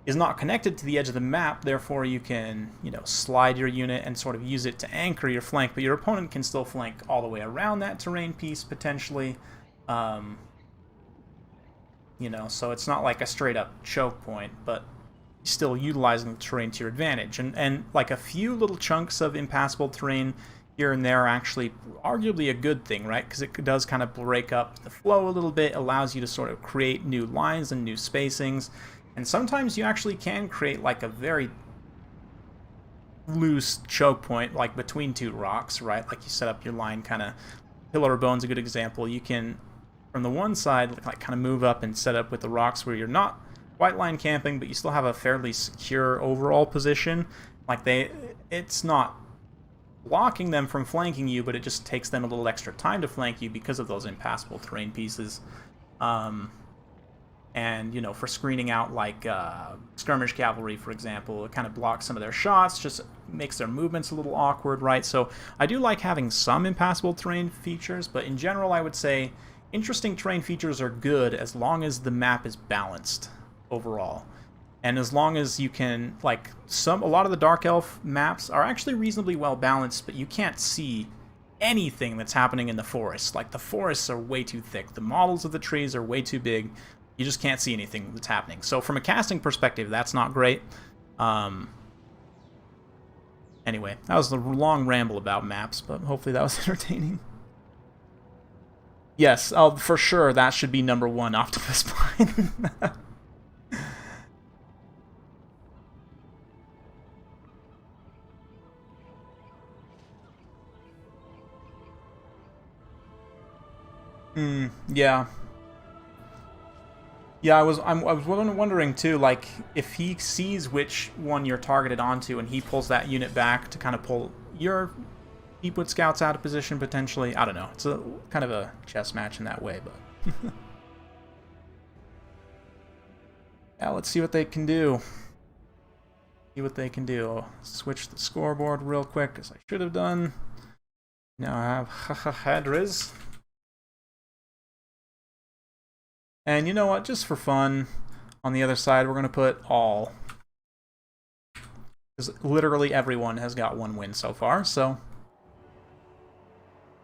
is not connected to the edge of the map. Therefore, you can, you know, slide your unit and sort of use it to anchor your flank, but your opponent can still flank all the way around that terrain piece potentially. You know, so it's not like a straight up choke point, but still utilizing the terrain to your advantage. And like, a few little chunks of impassable terrain here and there are actually arguably a good thing, right? Because it does kind of break up the flow a little bit, allows you to sort of create new lines and new spacings. And sometimes you actually can create like a very loose choke point, like between 2 rocks, right? Like, you set up your line kind of, Pillar of Bone's a good example. You can, from the one side, like, kind of move up and set up with the rocks where you're not white line camping, but you still have a fairly secure overall position. Like, it's not blocking them from flanking you, but it just takes them a little extra time to flank you because of those impassable terrain pieces. And, you know, for screening out, like, skirmish cavalry, for example, it kind of blocks some of their shots, just makes their movements a little awkward, right? So I do like having some impassable terrain features, but in general, I would say interesting terrain features are good as long as the map is balanced overall. And as long as you can, like, a lot of the Dark Elf maps are actually reasonably well balanced, but you can't see anything that's happening in the forest. Like, the forests are way too thick. The models of the trees are way too big. You just can't see anything that's happening. So from a casting perspective, that's not great. Anyway, that was a long ramble about maps, but hopefully that was entertaining. Yes, for sure, that should be #1, Optimus Prime. Yeah. Yeah, I was wondering too, like, if he sees which one you're targeted onto and he pulls that unit back to kind of pull your Deepwood scouts out of position potentially. I don't know. It's a kind of a chess match in that way, but yeah, let's see what they can do. See what they can do. I'll switch the scoreboard real quick, as I should have done. Now I have Hadris. And you know what? Just for fun, on the other side, we're going to put all. Because literally everyone has got 1 win so far, so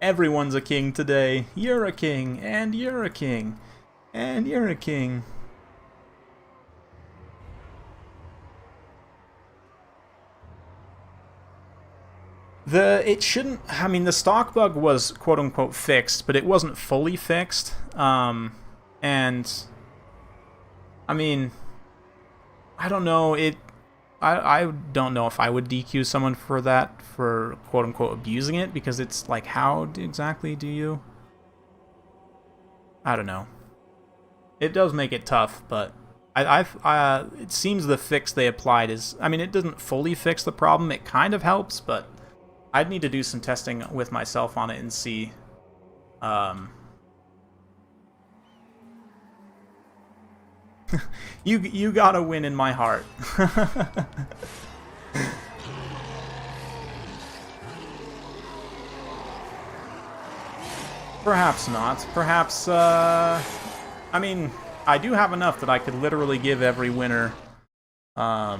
everyone's a king today. You're a king, and you're a king, and you're a king. It shouldn't, I mean, the stock bug was quote-unquote fixed, but it wasn't fully fixed. And I mean, I don't know, I don't know if I would DQ someone for that, for quote-unquote abusing it, because it's like, how exactly do you? I don't know. It does make it tough, but it seems the fix they applied is, I mean, it doesn't fully fix the problem, it kind of helps, but I'd need to do some testing with myself on it and see. You gotta win in my heart. Perhaps not. Perhaps, I mean, I do have enough that I could literally give every winner, like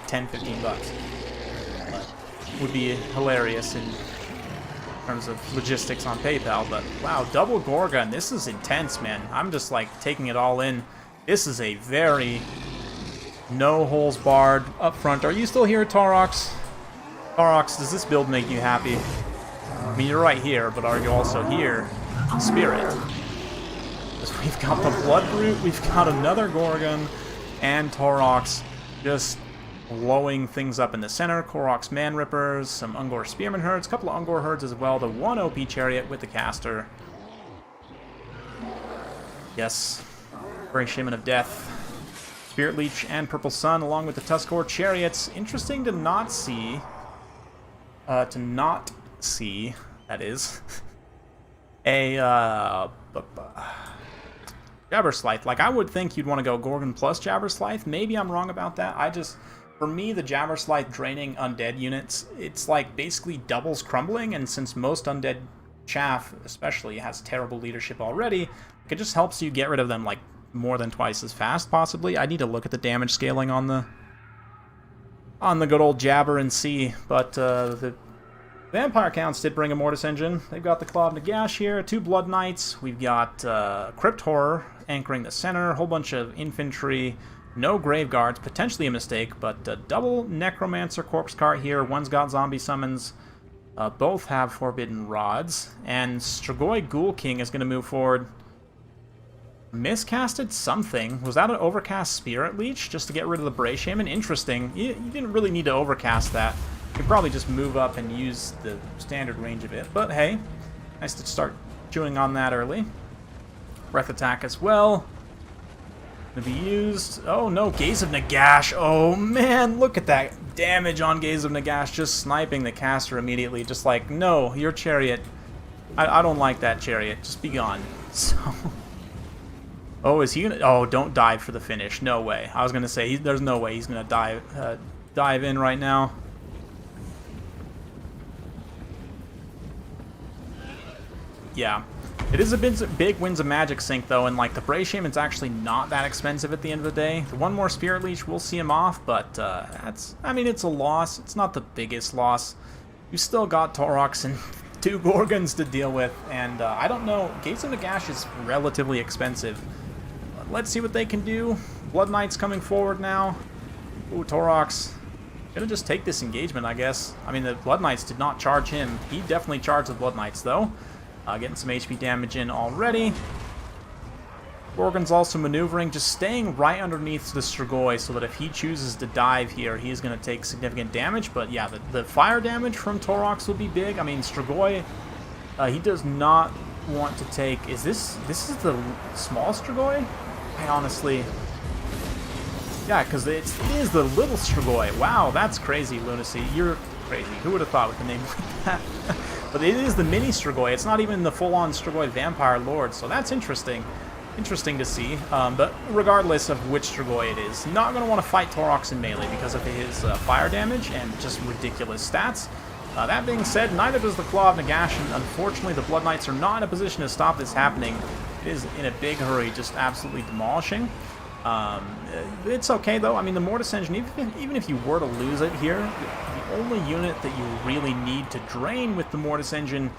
10, 15 bucks. Would be hilarious in terms of logistics on PayPal, but wow, double Gorgon, this is intense, man. I'm just like taking it all in. This is a very no holes barred up front. Are you still here, Taurox? Taurox, does this build make you happy? I mean, you're right here, but are you also here in spirit? Because we've got the Blood Brute, we've got another Gorgon, and Taurox just blowing things up in the center. Korok's Man Rippers, some Ungor Spearman herds, a couple of Ungor herds as well. The 1 OP Chariot with the caster. Yes. Very Shaman of Death. Spirit Leech and Purple Sun along with the Tuskor Chariots. Interesting to not see. That is. A Jabberslythe. Like, I would think you'd want to go Gorgon plus Jabberslythe. Maybe I'm wrong about that. For me, the Jabberslythe draining undead units, it's like basically doubles crumbling, and since most undead chaff, especially, has terrible leadership already, it just helps you get rid of them like more than twice as fast, possibly. I need to look at the damage scaling on the good old Jabber and see, but the Vampire Counts did bring a Mortis Engine. They've got the Clawed Nagash here, 2 Blood Knights, we've got Crypt Horror anchoring the center, a whole bunch of infantry, no Grave Guards, potentially a mistake, but double Necromancer Corpse Cart here. One's got Zombie Summons. Both have Forbidden Rods. And Strigoi Ghoul King is going to move forward. Miscasted something. Was that an Overcast Spirit Leech just to get rid of the Bray Shaman? Interesting. You didn't really need to overcast that. You could probably just move up and use the standard range of it. But hey, nice to start chewing on that early. Breath Attack as well. To be used. Oh no, Gaze of Nagash. Oh man, look at that damage on Gaze of Nagash, just sniping the caster immediately. Just like, no, your chariot. I don't like that chariot. Just be gone. So. Oh, is he gonna? Oh, don't dive for the finish. No way. I was gonna say there's no way he's gonna dive in right now. Yeah. It is a big Winds of Magic sink, though, and like the Bray Shaman's actually not that expensive at the end of the day. The one more Spirit Leech will see him off, but I mean, it's a loss. It's not the biggest loss. You still got Taurox and 2 Gorgons to deal with, and I don't know. Gates of Nagash is relatively expensive. Let's see what they can do. Blood Knight's coming forward now. Ooh, Taurox. Gonna just take this engagement, I guess. I mean, the Blood Knights did not charge him. He definitely charged the Blood Knights, though. Getting some HP damage in already. Gorgon's also maneuvering, just staying right underneath the Strigoi so that if he chooses to dive here, he's going to take significant damage. But yeah, the fire damage from Taurox will be big. I mean, Strigoi, he does not want to take... This is the small Strigoi? I honestly... Yeah, because it is the little Strigoi. Wow, that's crazy, Lunacy. You're crazy. Who would have thought with a name like that? But it is the mini Strigoi. It's not even the full-on Strigoi Vampire Lord, so that's interesting. Interesting to see. But regardless of which Strigoi it is, not going to want to fight Taurox in melee because of his fire damage and just ridiculous stats. That being said, neither does the Claw of Nagash, and unfortunately the Blood Knights are not in a position to stop this happening. It is in a big hurry, just absolutely demolishing. It's okay though. I mean, the Mortis Engine, even if you were to lose it here, the only unit that you really need to drain with the Mortis Engine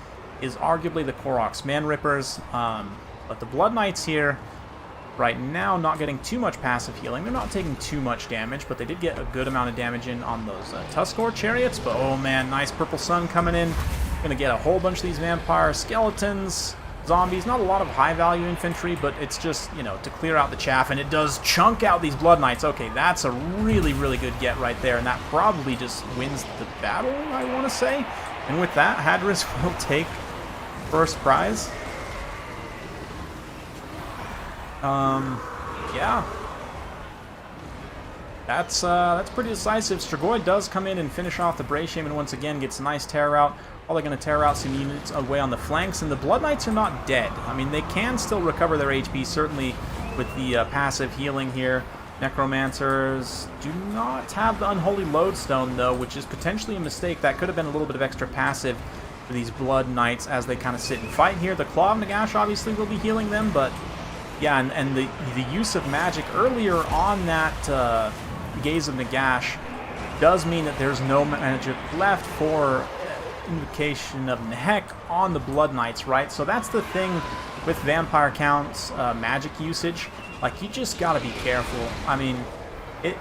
is arguably the Koroks Man Rippers. But the Blood Knights here, right now, not getting too much passive healing. They're not taking too much damage, but they did get a good amount of damage in on those Tuskor Chariots. But oh man, nice Purple Sun coming in. Gonna get a whole bunch of these Vampire Skeletons. Zombies, not a lot of high-value infantry, but it's just, you know, to clear out the chaff, and it does chunk out these Blood Knights. Okay, that's a really, really good get right there, and that probably just wins the battle, I want to say. And with that, Hadris will take first prize. Yeah. That's pretty decisive. Strigoi does come in and finish off the Bray Shaman once again, gets a nice tear out. Probably going to tear out some units away on the flanks, and the Blood Knights are not dead. I mean, they can still recover their HP, certainly with the passive healing here. Necromancers do not have the Unholy Lodestone, though, which is potentially a mistake. That could have been a little bit of extra passive for these Blood Knights as they kind of sit and fight here. The Claw of Nagash obviously will be healing them, but yeah, and the use of magic earlier on that Gaze of Nagash does mean that there's no magic left for Invocation of Nehek on the Blood Knights, right? So that's the thing with Vampire Count's magic usage. Like, you just gotta be careful. I mean, it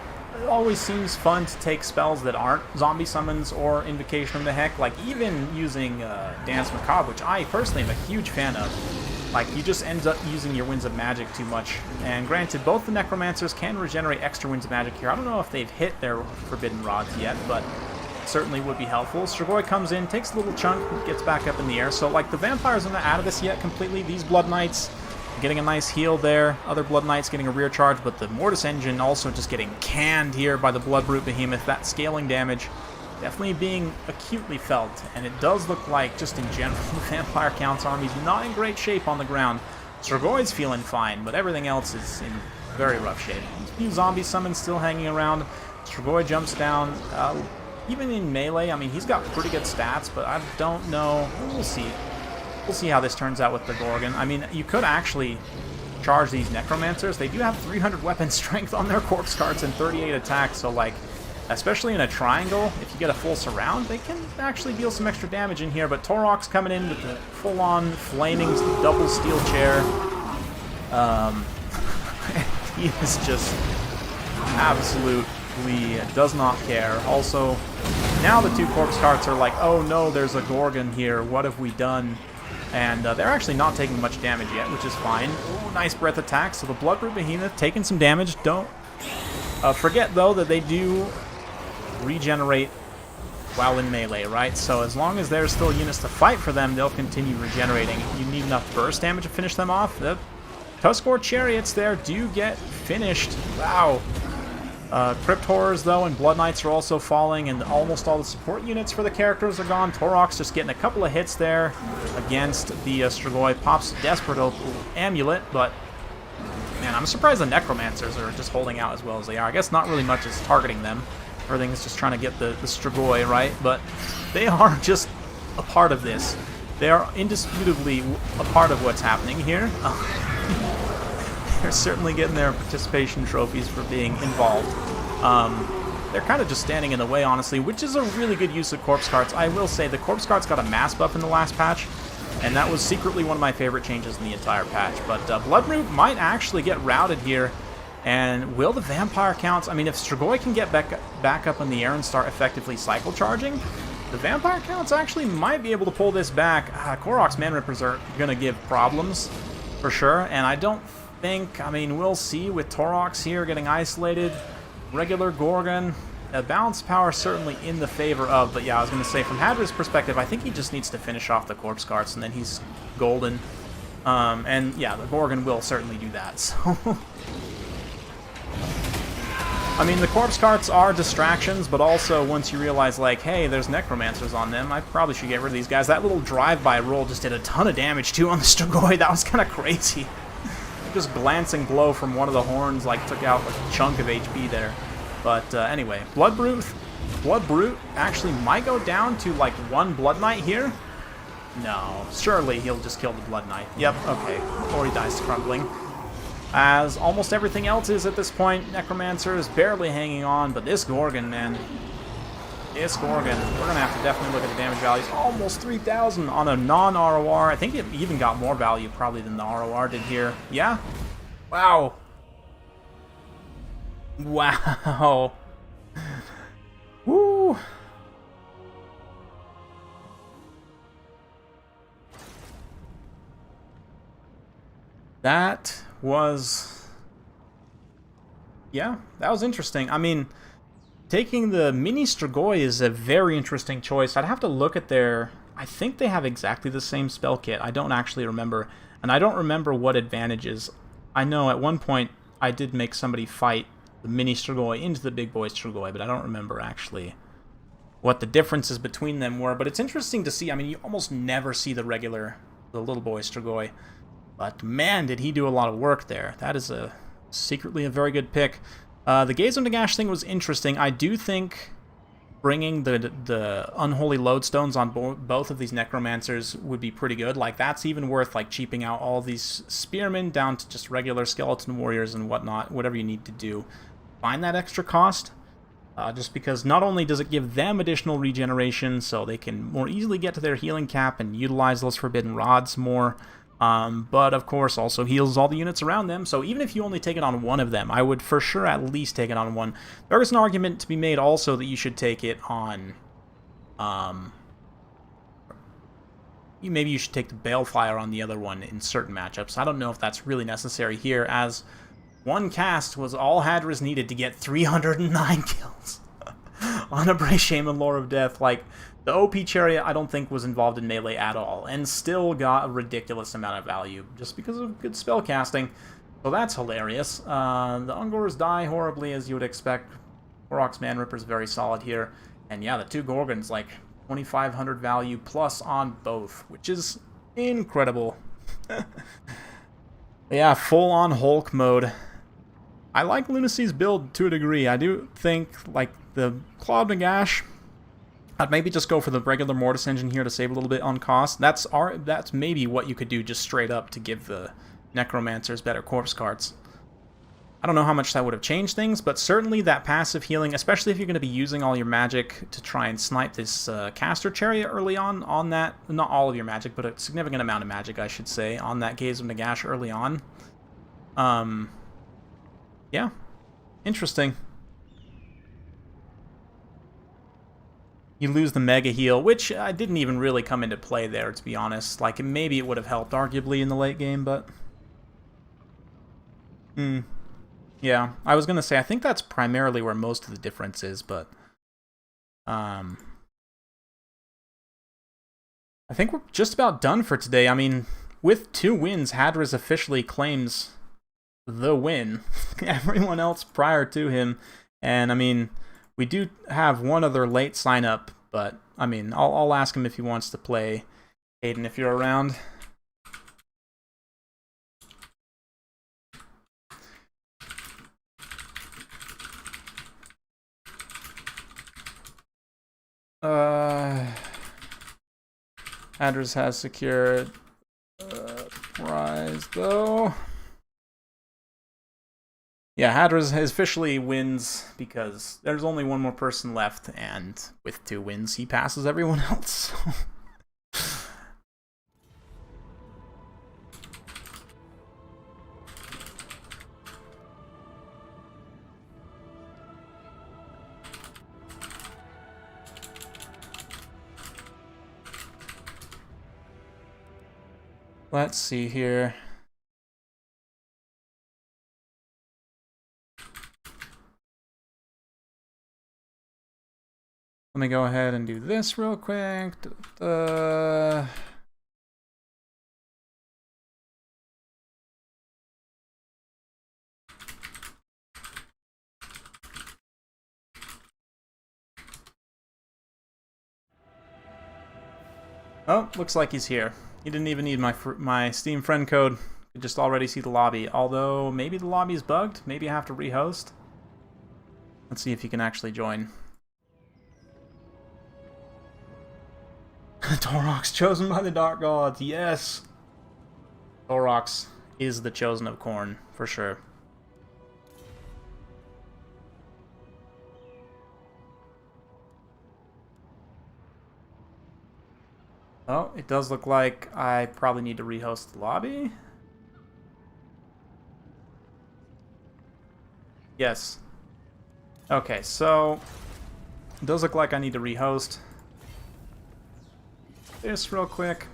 always seems fun to take spells that aren't Zombie Summons or Invocation of Nehek. Like, even using Dance Macabre, which I personally am a huge fan of. Like, you just end up using your Winds of Magic too much. And granted, both the Necromancers can regenerate extra Winds of Magic here. I don't know if they've hit their Forbidden Rods yet, but certainly would be helpful. Strigoi comes in, takes a little chunk, gets back up in the air. So, like, the Vampires are not out of this yet completely. These Blood Knights getting a nice heal there. Other Blood Knights getting a rear charge, but the Mortis Engine also just getting canned here by the Bloodbrute Behemoth. That scaling damage definitely being acutely felt, and it does look like, just in general, the Vampire Count's army's not in great shape on the ground. Strigoi feeling fine, but everything else is in very rough shape. A few zombie summons still hanging around. Strigoi jumps down. Even in melee, I mean, he's got pretty good stats, but I don't know. We'll see. We'll see how this turns out with the Gorgon. I mean, you could actually charge these Necromancers. They do have 300 weapon strength on their corpse cards and 38 attack, so, like, especially in a triangle, if you get a full surround, they can actually deal some extra damage in here. But Taurox coming in with the full-on flaming double steel chair. He is just absolutely does not care. Also, now the two corpse carts are like, oh no, there's a Gorgon here, what have we done? And they're actually not taking much damage yet, which is fine. Ooh, nice breath attack. So the Bloodbrute Behemoth taking some damage. Don't forget, though, that they do regenerate while in melee, right? So as long as there's still units to fight for them, they'll continue regenerating. You need enough burst damage to finish them off. The Tuskor Chariots there do get finished. Wow. Crypt Horrors, though, and Blood Knights are also falling, and almost all the support units for the characters are gone. Taurox just getting a couple of hits there against the Strigoi. Pops Desperate Amulet, but man, I'm surprised the Necromancers are just holding out as well as they are. I guess not really much is targeting them. Everything's just trying to get the Strigoi, right? But they are just a part of this. They are indisputably a part of what's happening here. They're certainly getting their participation trophies for being involved. They're kind of just standing in the way, honestly, which is a really good use of corpse carts. I will say the corpse carts got a mass buff in the last patch, and that was secretly one of my favorite changes in the entire patch. But Bloodroot might actually get routed here, and will the vampire counts? I mean, if Strigoi can get back up in the air and start effectively cycle charging, the vampire counts actually might be able to pull this back. KotH's Man Rippers are going to give problems, for sure, and I don't think, I mean, we'll see with Torox here getting isolated. Regular Gorgon, balance power certainly in the favor of, but yeah, I was going to say, from Hadris' perspective, I think he just needs to finish off the corpse carts, and then he's golden. And yeah, the Gorgon will certainly do that, so... I mean, the corpse carts are distractions, but also once you realize, like, hey, there's necromancers on them, I probably should get rid of these guys. That little drive-by roll just did a ton of damage, too, on the Strigoi. That was kind of crazy. Just glancing blow from one of the horns, like, took out a chunk of HP there. But anyway, Bloodbrute actually might go down to, like, one Blood Knight here. No, surely he'll just kill the Blood Knight. Yep, okay. Or he dies to crumbling. As almost everything else is at this point, Necromancer is barely hanging on, but this Gorgon, man. This Gorgon, we're going to have to definitely look at the damage values. Almost 3,000 on a non-ROR. I think it even got more value probably than the ROR did here. Yeah? Wow. Wow. Woo. That was... yeah, that was interesting. I mean... taking the Mini Strigoi is a very interesting choice. I'd have to look at their... I think they have exactly the same spell kit. I don't actually remember. And I don't remember what advantages. I know at one point I did make somebody fight the Mini Strigoi into the Big Boy Strigoi, but I don't remember actually what the differences between them were. But it's interesting to see. I mean, you almost never see the little boy Strigoi. But man, did he do a lot of work there. That is secretly a very good pick. The Gaze of Nagash thing was interesting. I do think bringing the Unholy Lodestones on both of these Necromancers would be pretty good. Like, that's even worth, like, cheaping out all these Spearmen down to just regular Skeleton Warriors and whatnot, whatever you need to do. Find that extra cost, just because not only does it give them additional regeneration, so they can more easily get to their healing cap and utilize those Forbidden Rods more, but of course also heals all the units around them. So even if you only take it on one of them, I would for sure at least take it on one. There is an argument to be made also that you should take it on, maybe you should take the Balefire on the other one in certain matchups. I don't know if that's really necessary here, as one cast was all Hadris needed to get 309 kills on a Brashame and Lore of Death. Like, the OP Chariot, I don't think was involved in melee at all, and still got a ridiculous amount of value, just because of good spell casting. So that's hilarious. The Ungors die horribly, as you would expect. KotH's Man Ripper's very solid here. And yeah, the two Gorgons, like, 2,500 value plus on both, which is incredible. Yeah, full-on Hulk mode. I like Lunacy's build to a degree. I do think, like, the Claw of Nagash, I'd maybe just go for the regular Mortis engine here to save a little bit on cost. That's maybe what you could do just straight up to give the Necromancers better corpse cards. I don't know how much that would have changed things, but certainly that passive healing, especially if you're going to be using all your magic to try and snipe this Caster Chariot early on that, not all of your magic, but a significant amount of magic, I should say, on that Gaze of Nagash early on. Yeah, interesting. You lose the Mega Heal, which didn't even really come into play there, to be honest. Like, maybe it would have helped, arguably, in the late game, but... yeah, I was going to say, I think that's primarily where most of the difference is, but... I think we're just about done for today. I mean, with 2 wins, Hadris officially claims the win. Everyone else prior to him. And, I mean... we do have one other late sign-up, but, I mean, I'll ask him if he wants to play. Aiden, if you're around. Hadris has secured prize, though. Yeah, Hadris officially wins because there's only one more person left, and with 2 wins, he passes everyone else. Let's see here. Let me go ahead and do this real quick. Oh, looks like he's here. He didn't even need my Steam friend code. Could just already see the lobby. Although, maybe the lobby's bugged. Maybe I have to rehost. Let's see if he can actually join. Torox, chosen by the Dark Gods. Yes! Torox is the chosen of Khorne, for sure. Oh, it does look like I probably need to rehost the lobby. Yes. Okay, so it does look like I need to rehost this real quick.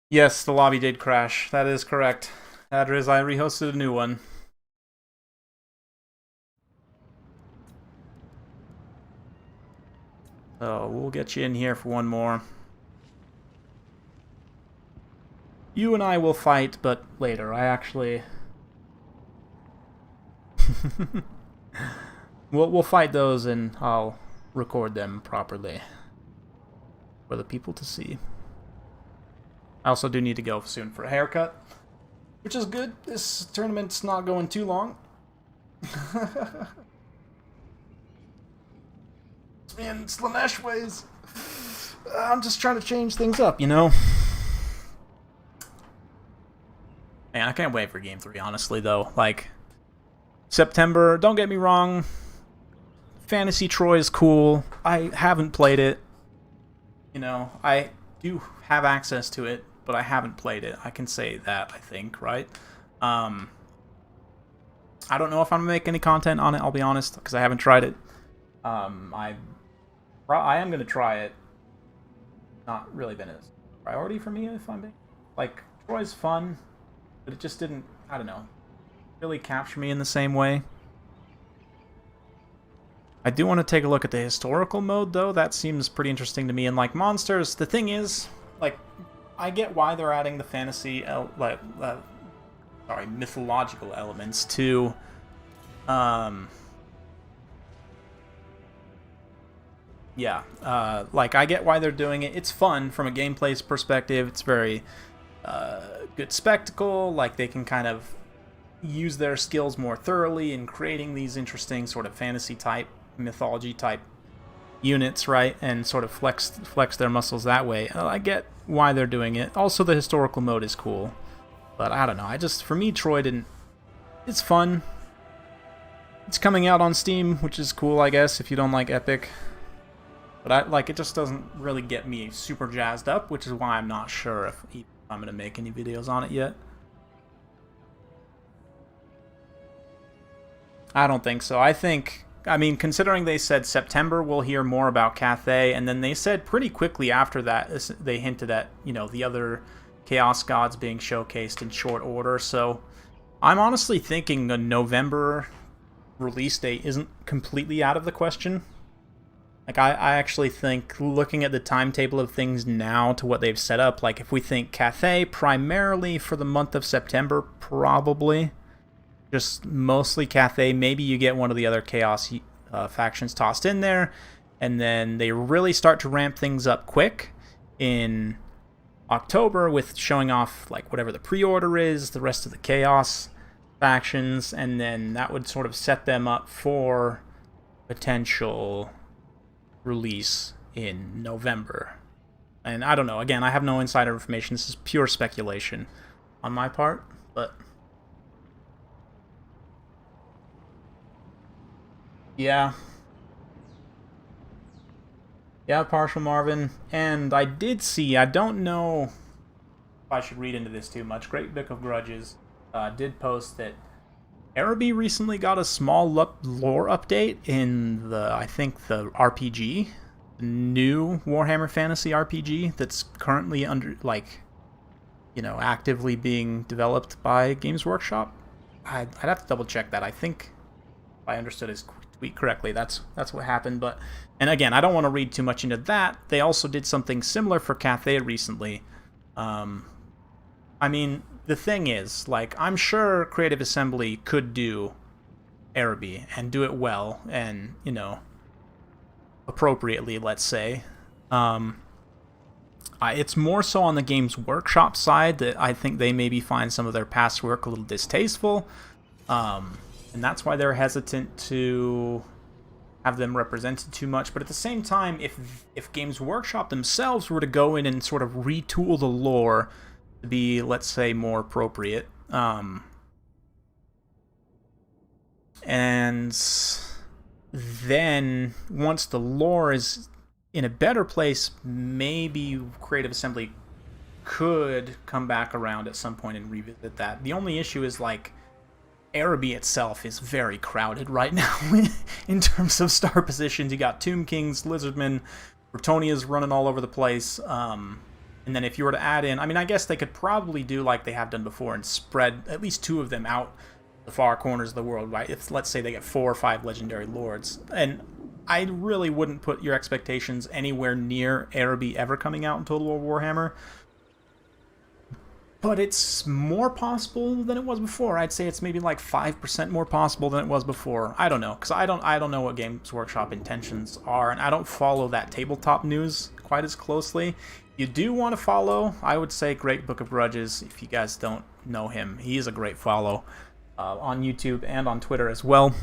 Yes, the lobby did crash. That is correct. Hadris, I rehosted a new one. So we'll get you in here for one more. You and I will fight, but later. I actually... we'll fight those and I'll record them properly for the people to see. I also do need to go soon for a haircut, which is good. This tournament's not going too long. It's me and Slanesh ways. I'm just trying to change things up, you know? Man, I can't wait for Game 3, honestly, though. Like, September, don't get me wrong. Fantasy Troy is cool. I haven't played it. You know, I do have access to it, but I haven't played it. I can say that, I think, right? I don't know if I'm going to make any content on it, I'll be honest, because I haven't tried it. I am going to try it. Not really been a priority for me, if I'm being... Like, Troy's fun, but it just didn't, I don't know, really capture me in the same way. I do want to take a look at the historical mode, though. That seems pretty interesting to me. And, like, monsters, the thing is, like, I get why they're adding the fantasy, mythological elements to, like, I get why they're doing it. It's fun from a gameplay perspective. It's very good spectacle. Like, they can kind of use their skills more thoroughly in creating these interesting sort of fantasy-type, mythology-type units, right? And sort of flex their muscles that way. I get why they're doing it. Also, the historical mode is cool. But I don't know. For me, Troy didn't... It's fun. It's coming out on Steam, which is cool, I guess, if you don't like Epic. But it just doesn't really get me super jazzed up, which is why I'm not sure if I'm going to make any videos on it yet. I don't think so. I mean, considering they said September, we'll hear more about KotH, and then they said pretty quickly after that, they hinted at, you know, the other Chaos Gods being showcased in short order, so I'm honestly thinking a November release date isn't completely out of the question. Like, I actually think, looking at the timetable of things now to what they've set up, like, if we think KotH primarily for the month of September, probably, just mostly KotH. Maybe you get one of the other Chaos factions tossed in there, and then they really start to ramp things up quick in October with showing off like whatever the pre-order is, the rest of the Chaos factions, and then that would sort of set them up for potential release in November. And I don't know, again, I have no insider information. This is pure speculation on my part, but yeah, partial Marvin. And I did see, I don't know if I should read into this too much, Great Book of Grudges did post that Araby recently got a small lore update in the, I think, the RPG, the new Warhammer Fantasy RPG that's currently under, like, you know, actively being developed by Games Workshop. I'd have to double check that. I think if I understood his tweet correctly, that's what happened. But, and again, I don't want to read too much into that. They also did something similar for KotH recently. I mean, the thing is, like, I'm sure Creative Assembly could do Araby and do it well and, you know, appropriately, let's say. It's more so on the Games Workshop side that I think they maybe find some of their past work a little distasteful. And that's why they're hesitant to have them represented too much. But at the same time, if Games Workshop themselves were to go in and sort of retool the lore to be, let's say, more appropriate, and then once the lore is in a better place, maybe Creative Assembly could come back around at some point and revisit that. The only issue is, like, Araby itself is very crowded right now in terms of star positions. You got Tomb Kings, Lizardmen, Bretonia's running all over the place. And then if you were to add in, I mean, I guess they could probably do like they have done before and spread at least 2 of them out the far corners of the world, right? If, let's say, they get 4 or 5 legendary lords. And I really wouldn't put your expectations anywhere near Araby ever coming out in Total War Warhammer. But it's more possible than it was before. I'd say it's maybe like 5% more possible than it was before. I don't know, because I don't know what Games Workshop intentions are, and I don't follow that tabletop news quite as closely. You do want to follow, I would say, Great Book of Grudges, if you guys don't know him. He is a great follow on YouTube and on Twitter as well.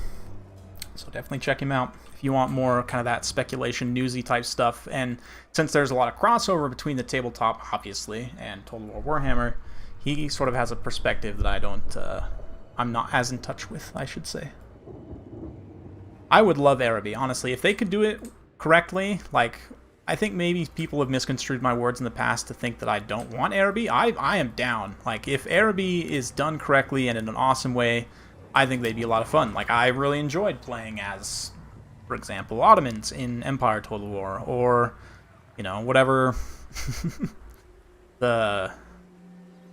So definitely check him out if you want more kind of that speculation, newsy type stuff. And since there's a lot of crossover between the tabletop, obviously, and Total War Warhammer, he sort of has a perspective that I'm not as in touch with, I should say. I would love Araby, honestly. If they could do it correctly, like, I think maybe people have misconstrued my words in the past to think that I don't want Araby. I am down. Like, if Araby is done correctly and in an awesome way, I think they'd be a lot of fun. Like, I really enjoyed playing as, for example, Ottomans in Empire Total War, or, you know, whatever.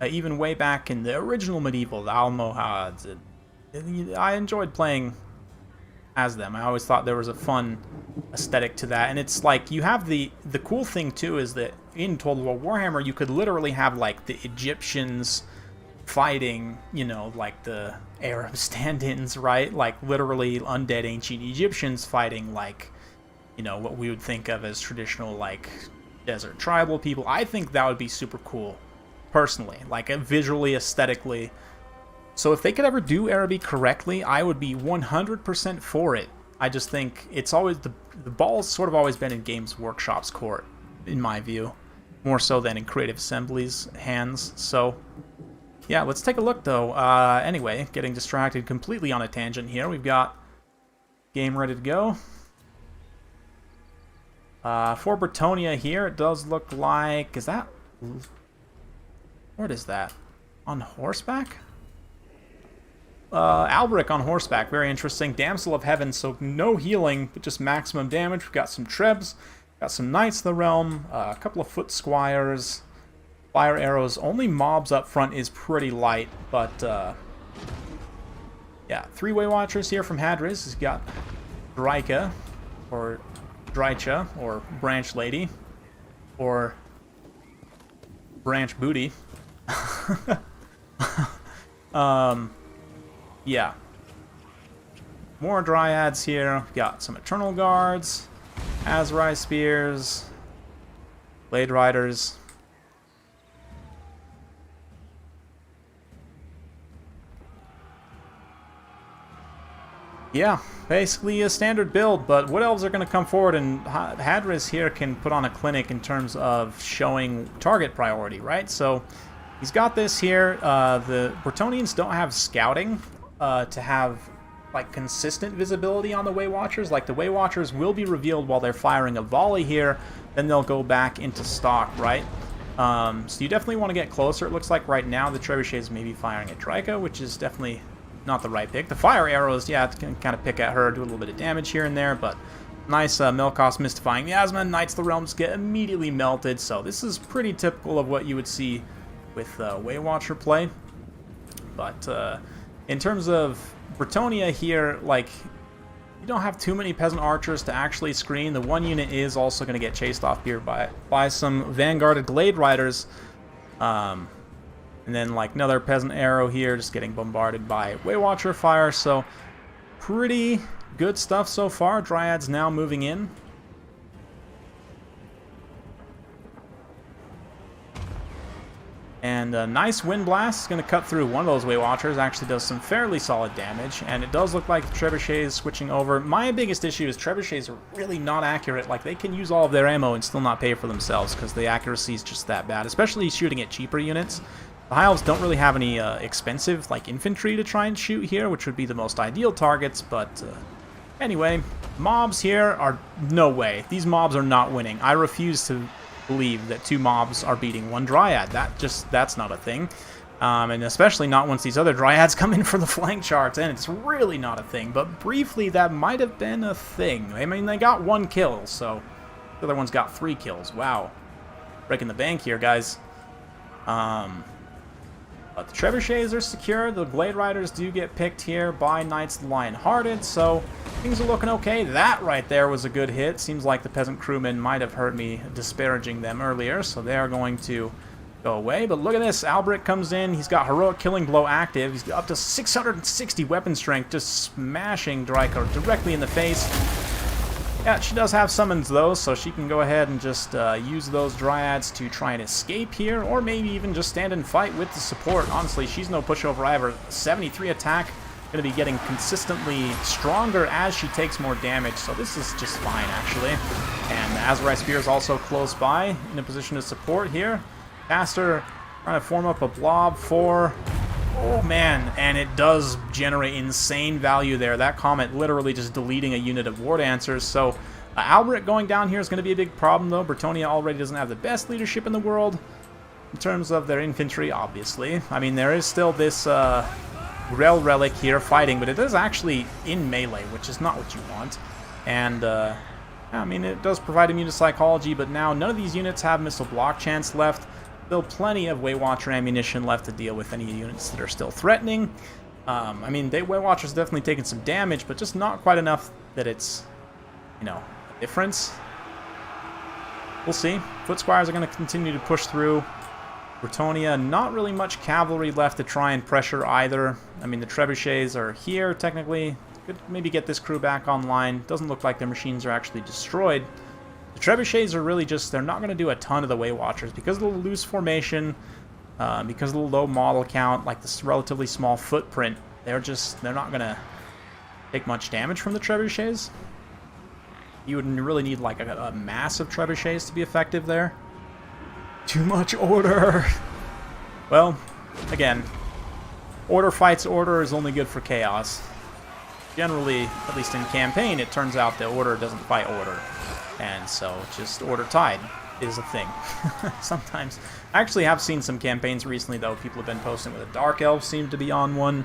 Even way back in the original medieval, the Almohads, I enjoyed playing as them. I always thought there was a fun aesthetic to that. And it's like, you have the cool thing too is that in Total War Warhammer you could literally have like the Egyptians fighting, you know, like the Arab stand-ins, right? Like literally undead ancient Egyptians fighting, like, you know, what we would think of as traditional like desert tribal people. I think that would be super cool personally, like visually, aesthetically. So if they could ever do Araby correctly, I would be 100% for it. I just think it's always, the ball's sort of always been in Games Workshop's court, in my view, more so than in Creative Assembly's hands. So yeah, let's take a look though. Anyway, getting distracted completely on a tangent here. We've got game ready to go. For Bretonia here, it does look like, is that, what is that? On horseback? Alberic on horseback, very interesting. Damsel of Heaven, so no healing, but just maximum damage. We've got some Trebs, got some Knights of the Realm, a couple of Foot Squires, fire arrows. Only mobs up front is pretty light, but yeah, 3-way Watchers here from Hadris. He's got Dryka, or Drycha, or Branch Lady, or Branch Booty. Yeah. More Dryads here. Got some Eternal Guards, Azrai Spears, Blade Riders. Yeah, basically a standard build, but Wood Elves are going to come forward, and Hadris here can put on a clinic in terms of showing target priority, right? So he's got this here. The Bretonnians don't have scouting to have like consistent visibility on the Way Watchers. Like the Way Watchers will be revealed while they're firing a volley here, then they'll go back into stock, right? So you definitely want to get closer. It looks like right now the Trebuchets may be firing at Draco, which is definitely not the right pick. The fire arrows, yeah, it can kind of pick at her, do a little bit of damage here and there, but nice Melkos mystifying miasma. Knights of the Realms get immediately melted, so this is pretty typical of what you would see with Way Watcher play. But in terms of Bretonnia here, like, you don't have too many peasant archers to actually screen. The one unit is also going to get chased off here by some vanguarded glade riders. And then like another peasant arrow here just getting bombarded by Way Watcher fire. So pretty good stuff so far. Dryads now moving in. And a nice wind blast is going to cut through one of those Way Watchers. Actually does some fairly solid damage. And it does look like the Trebuchet is switching over. My biggest issue is Trebuchets are really not accurate. Like, they can use all of their ammo and still not pay for themselves because the accuracy is just that bad, especially shooting at cheaper units. The High Elves don't really have any expensive like infantry to try and shoot here, which would be the most ideal targets, but anyway, mobs here are no way. These mobs are not winning. I refuse to believe that two mobs are beating one Dryad. That's not a thing. And especially not once these other Dryads come in for the flank charts, and it's really not a thing. But briefly, that might have been a thing. I mean, they got 1 kill, so the other one's got 3 kills. Wow. Breaking the bank here, guys. But the Trebuchets are secure. The Glade Riders do get picked here by Knights of the Lion-Hearted, so things are looking okay. That right there was a good hit. Seems like the Peasant Crewmen might have heard me disparaging them earlier, so they are going to go away. But look at this. Albrecht comes in. He's got Heroic Killing Blow active. He's up to 660 weapon strength, just smashing Draco directly in the face. Yeah, she does have summons though, so she can go ahead and just use those Dryads to try and escape here, or maybe even just stand and fight with the support. Honestly, she's no pushover either. 73 attack, going to be getting consistently stronger as she takes more damage, so this is just fine actually. And the Azrai Spear is also close by, in a position to support here. Caster trying to form up a blob for... Oh man, and it does generate insane value there. That Comet literally just deleting a unit of War Dancers. So Albrecht going down here is going to be a big problem though. Bretonnia already doesn't have the best leadership in the world in terms of their infantry, obviously. I mean, there is still this Grell Relic here fighting, but it is actually in melee, which is not what you want. And I mean, it does provide immune to psychology, but now none of these units have missile block chance left. Still plenty of Way Watcher ammunition left to deal with any units that are still threatening. I mean, Way Watcher's definitely taken some damage, but just not quite enough that it's, you know, a difference. We'll see. Foot Squires are going to continue to push through. Bretonnia, not really much cavalry left to try and pressure either. I mean, the Trebuchets are here, technically. Could maybe get this crew back online. Doesn't look like their machines are actually destroyed. The Trebuchets are really just, they're not going to do a ton of the Way Watchers because of the loose formation, because of the low model count, like this relatively small footprint. They're not going to take much damage from the Trebuchets. You would really need like a mass of Trebuchets to be effective there. Too much order! Well, again, order fights order is only good for chaos. Generally, at least in campaign, it turns out that order doesn't fight order. And so, just order tide is a thing. Sometimes. I actually have seen some campaigns recently, though. People have been posting with a Dark Elf seem to be on one.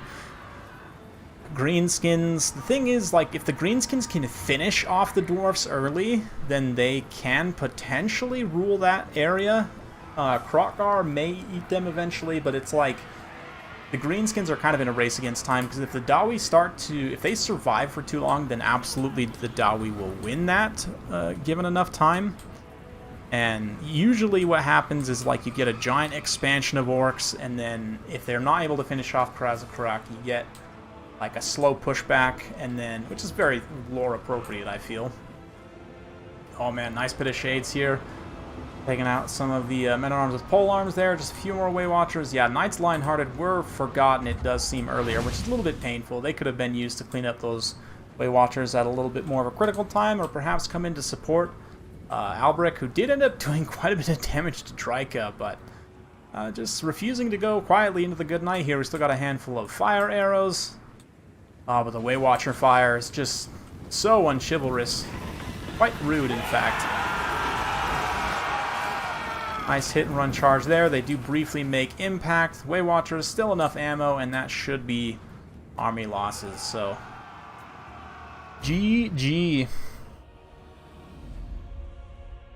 Greenskins. The thing is, like, if the Greenskins can finish off the Dwarfs early, then they can potentially rule that area. Krokgar may eat them eventually, but it's like... The Greenskins are kind of in a race against time, because if the Dawi if they survive for too long, then absolutely the Dawi will win that, given enough time. And usually what happens is, like, you get a giant expansion of orcs, and then if they're not able to finish off Karazakarak, you get like a slow pushback, and then, which is very lore appropriate, I feel. Oh man, nice bit of shades here. Taking out some of the men-at-arms with polearms there. Just a few more Way Watchers. Yeah, Knights Lionhearted were forgotten, it does seem, earlier, which is a little bit painful. They could have been used to clean up those Way Watchers at a little bit more of a critical time, or perhaps come in to support Albric, who did end up doing quite a bit of damage to Trika, but just refusing to go quietly into the good night here. We still got a handful of fire arrows. But the Way Watcher fire is just so unchivalrous. Quite rude, in fact. Nice hit and run charge there. They do briefly make impact. Way Watchers, still enough ammo, and that should be army losses, so GG.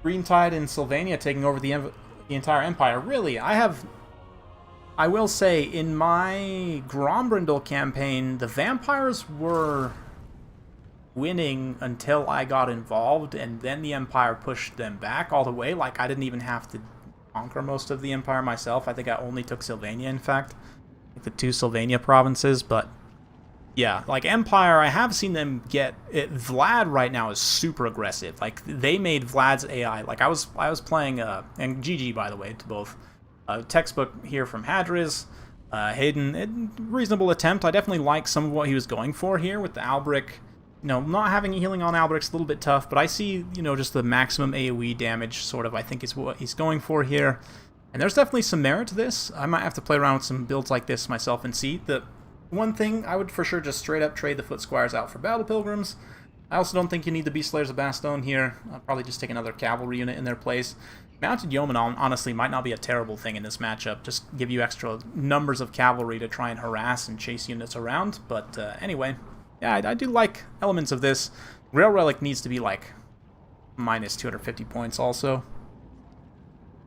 Green Tide in Sylvania taking over the entire empire. Really, I will say, in my Grombrindal campaign, the vampires were winning until I got involved, and then the empire pushed them back all the way. Like, I didn't even have to conquer most of the empire myself. I think I only took Sylvania, in fact. Like the 2 Sylvania provinces, but yeah, like Empire, I have seen them get it. Vlad right now is super aggressive. Like, they made Vlad's AI. Like, I was playing, and GG, by the way, to both. Textbook here from Hadris. Hayden, reasonable attempt. I definitely like some of what he was going for here with the Albric. You know, not having healing on Albric's a little bit tough, but I see, you know, just the maximum AoE damage sort of, I think, is what he's going for here. And there's definitely some merit to this. I might have to play around with some builds like this myself and see. The one thing, I would for sure just straight up trade the Foot Squires out for Battle Pilgrims. I also don't think you need the Beast Slayers of Bastogne here. I'll probably just take another cavalry unit in their place. Mounted Yeoman, honestly, might not be a terrible thing in this matchup. Just give you extra numbers of cavalry to try and harass and chase units around. But anyway, yeah, I do like elements of this. Grail Relic needs to be like minus 250 points also.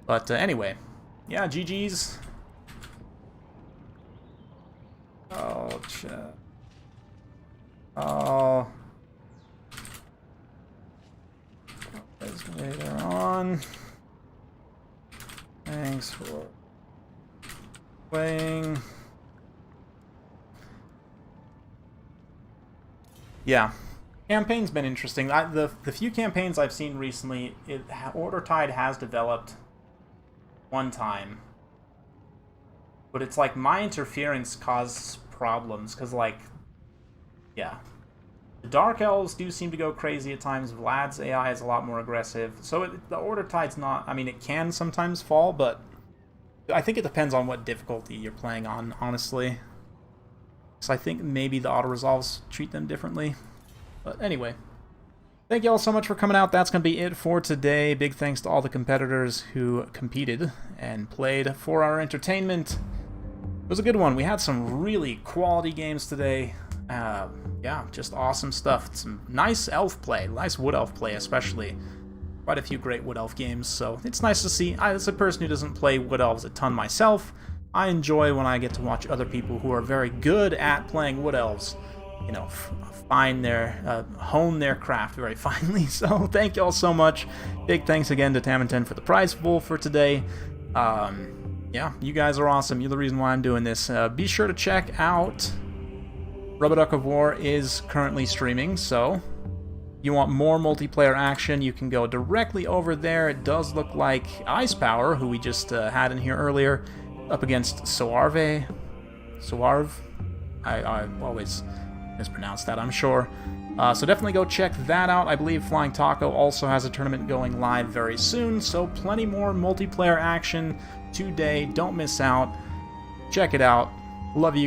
But anyway, yeah, GG's. Oh, chat. Oh. Later on. Thanks for playing. Yeah, campaign's been interesting. The few campaigns I've seen recently, Order Tide has developed one time, but it's like my interference causes problems because, like, yeah. The Dark Elves do seem to go crazy at times. Vlad's AI is a lot more aggressive. So the Order Tide's not... I mean, it can sometimes fall, but I think it depends on what difficulty you're playing on, honestly. So I think maybe the auto-resolves treat them differently. But anyway, thank you all so much for coming out. That's going to be it for today. Big thanks to all the competitors who competed and played for our entertainment. It was a good one. We had some really quality games today. Yeah, just awesome stuff. Some nice elf play, nice wood elf play especially. Quite a few great wood elf games, so it's nice to see. As a person who doesn't play wood elves a ton myself, I enjoy when I get to watch other people who are very good at playing wood elves, you know, hone their craft very finely. So thank you all so much. Big thanks again to Tam10 for the prize pool for today. Yeah, you guys are awesome. You're the reason why I'm doing this. Be sure to check out... Rubberduck of War is currently streaming, so you want more multiplayer action, you can go directly over there. It does look like Ice Power, who we just had in here earlier, up against Soarve. I always mispronounce that, I'm sure. So definitely go check that out. I believe Flying Taco also has a tournament going live very soon, so plenty more multiplayer action today. Don't miss out. Check it out. Love you.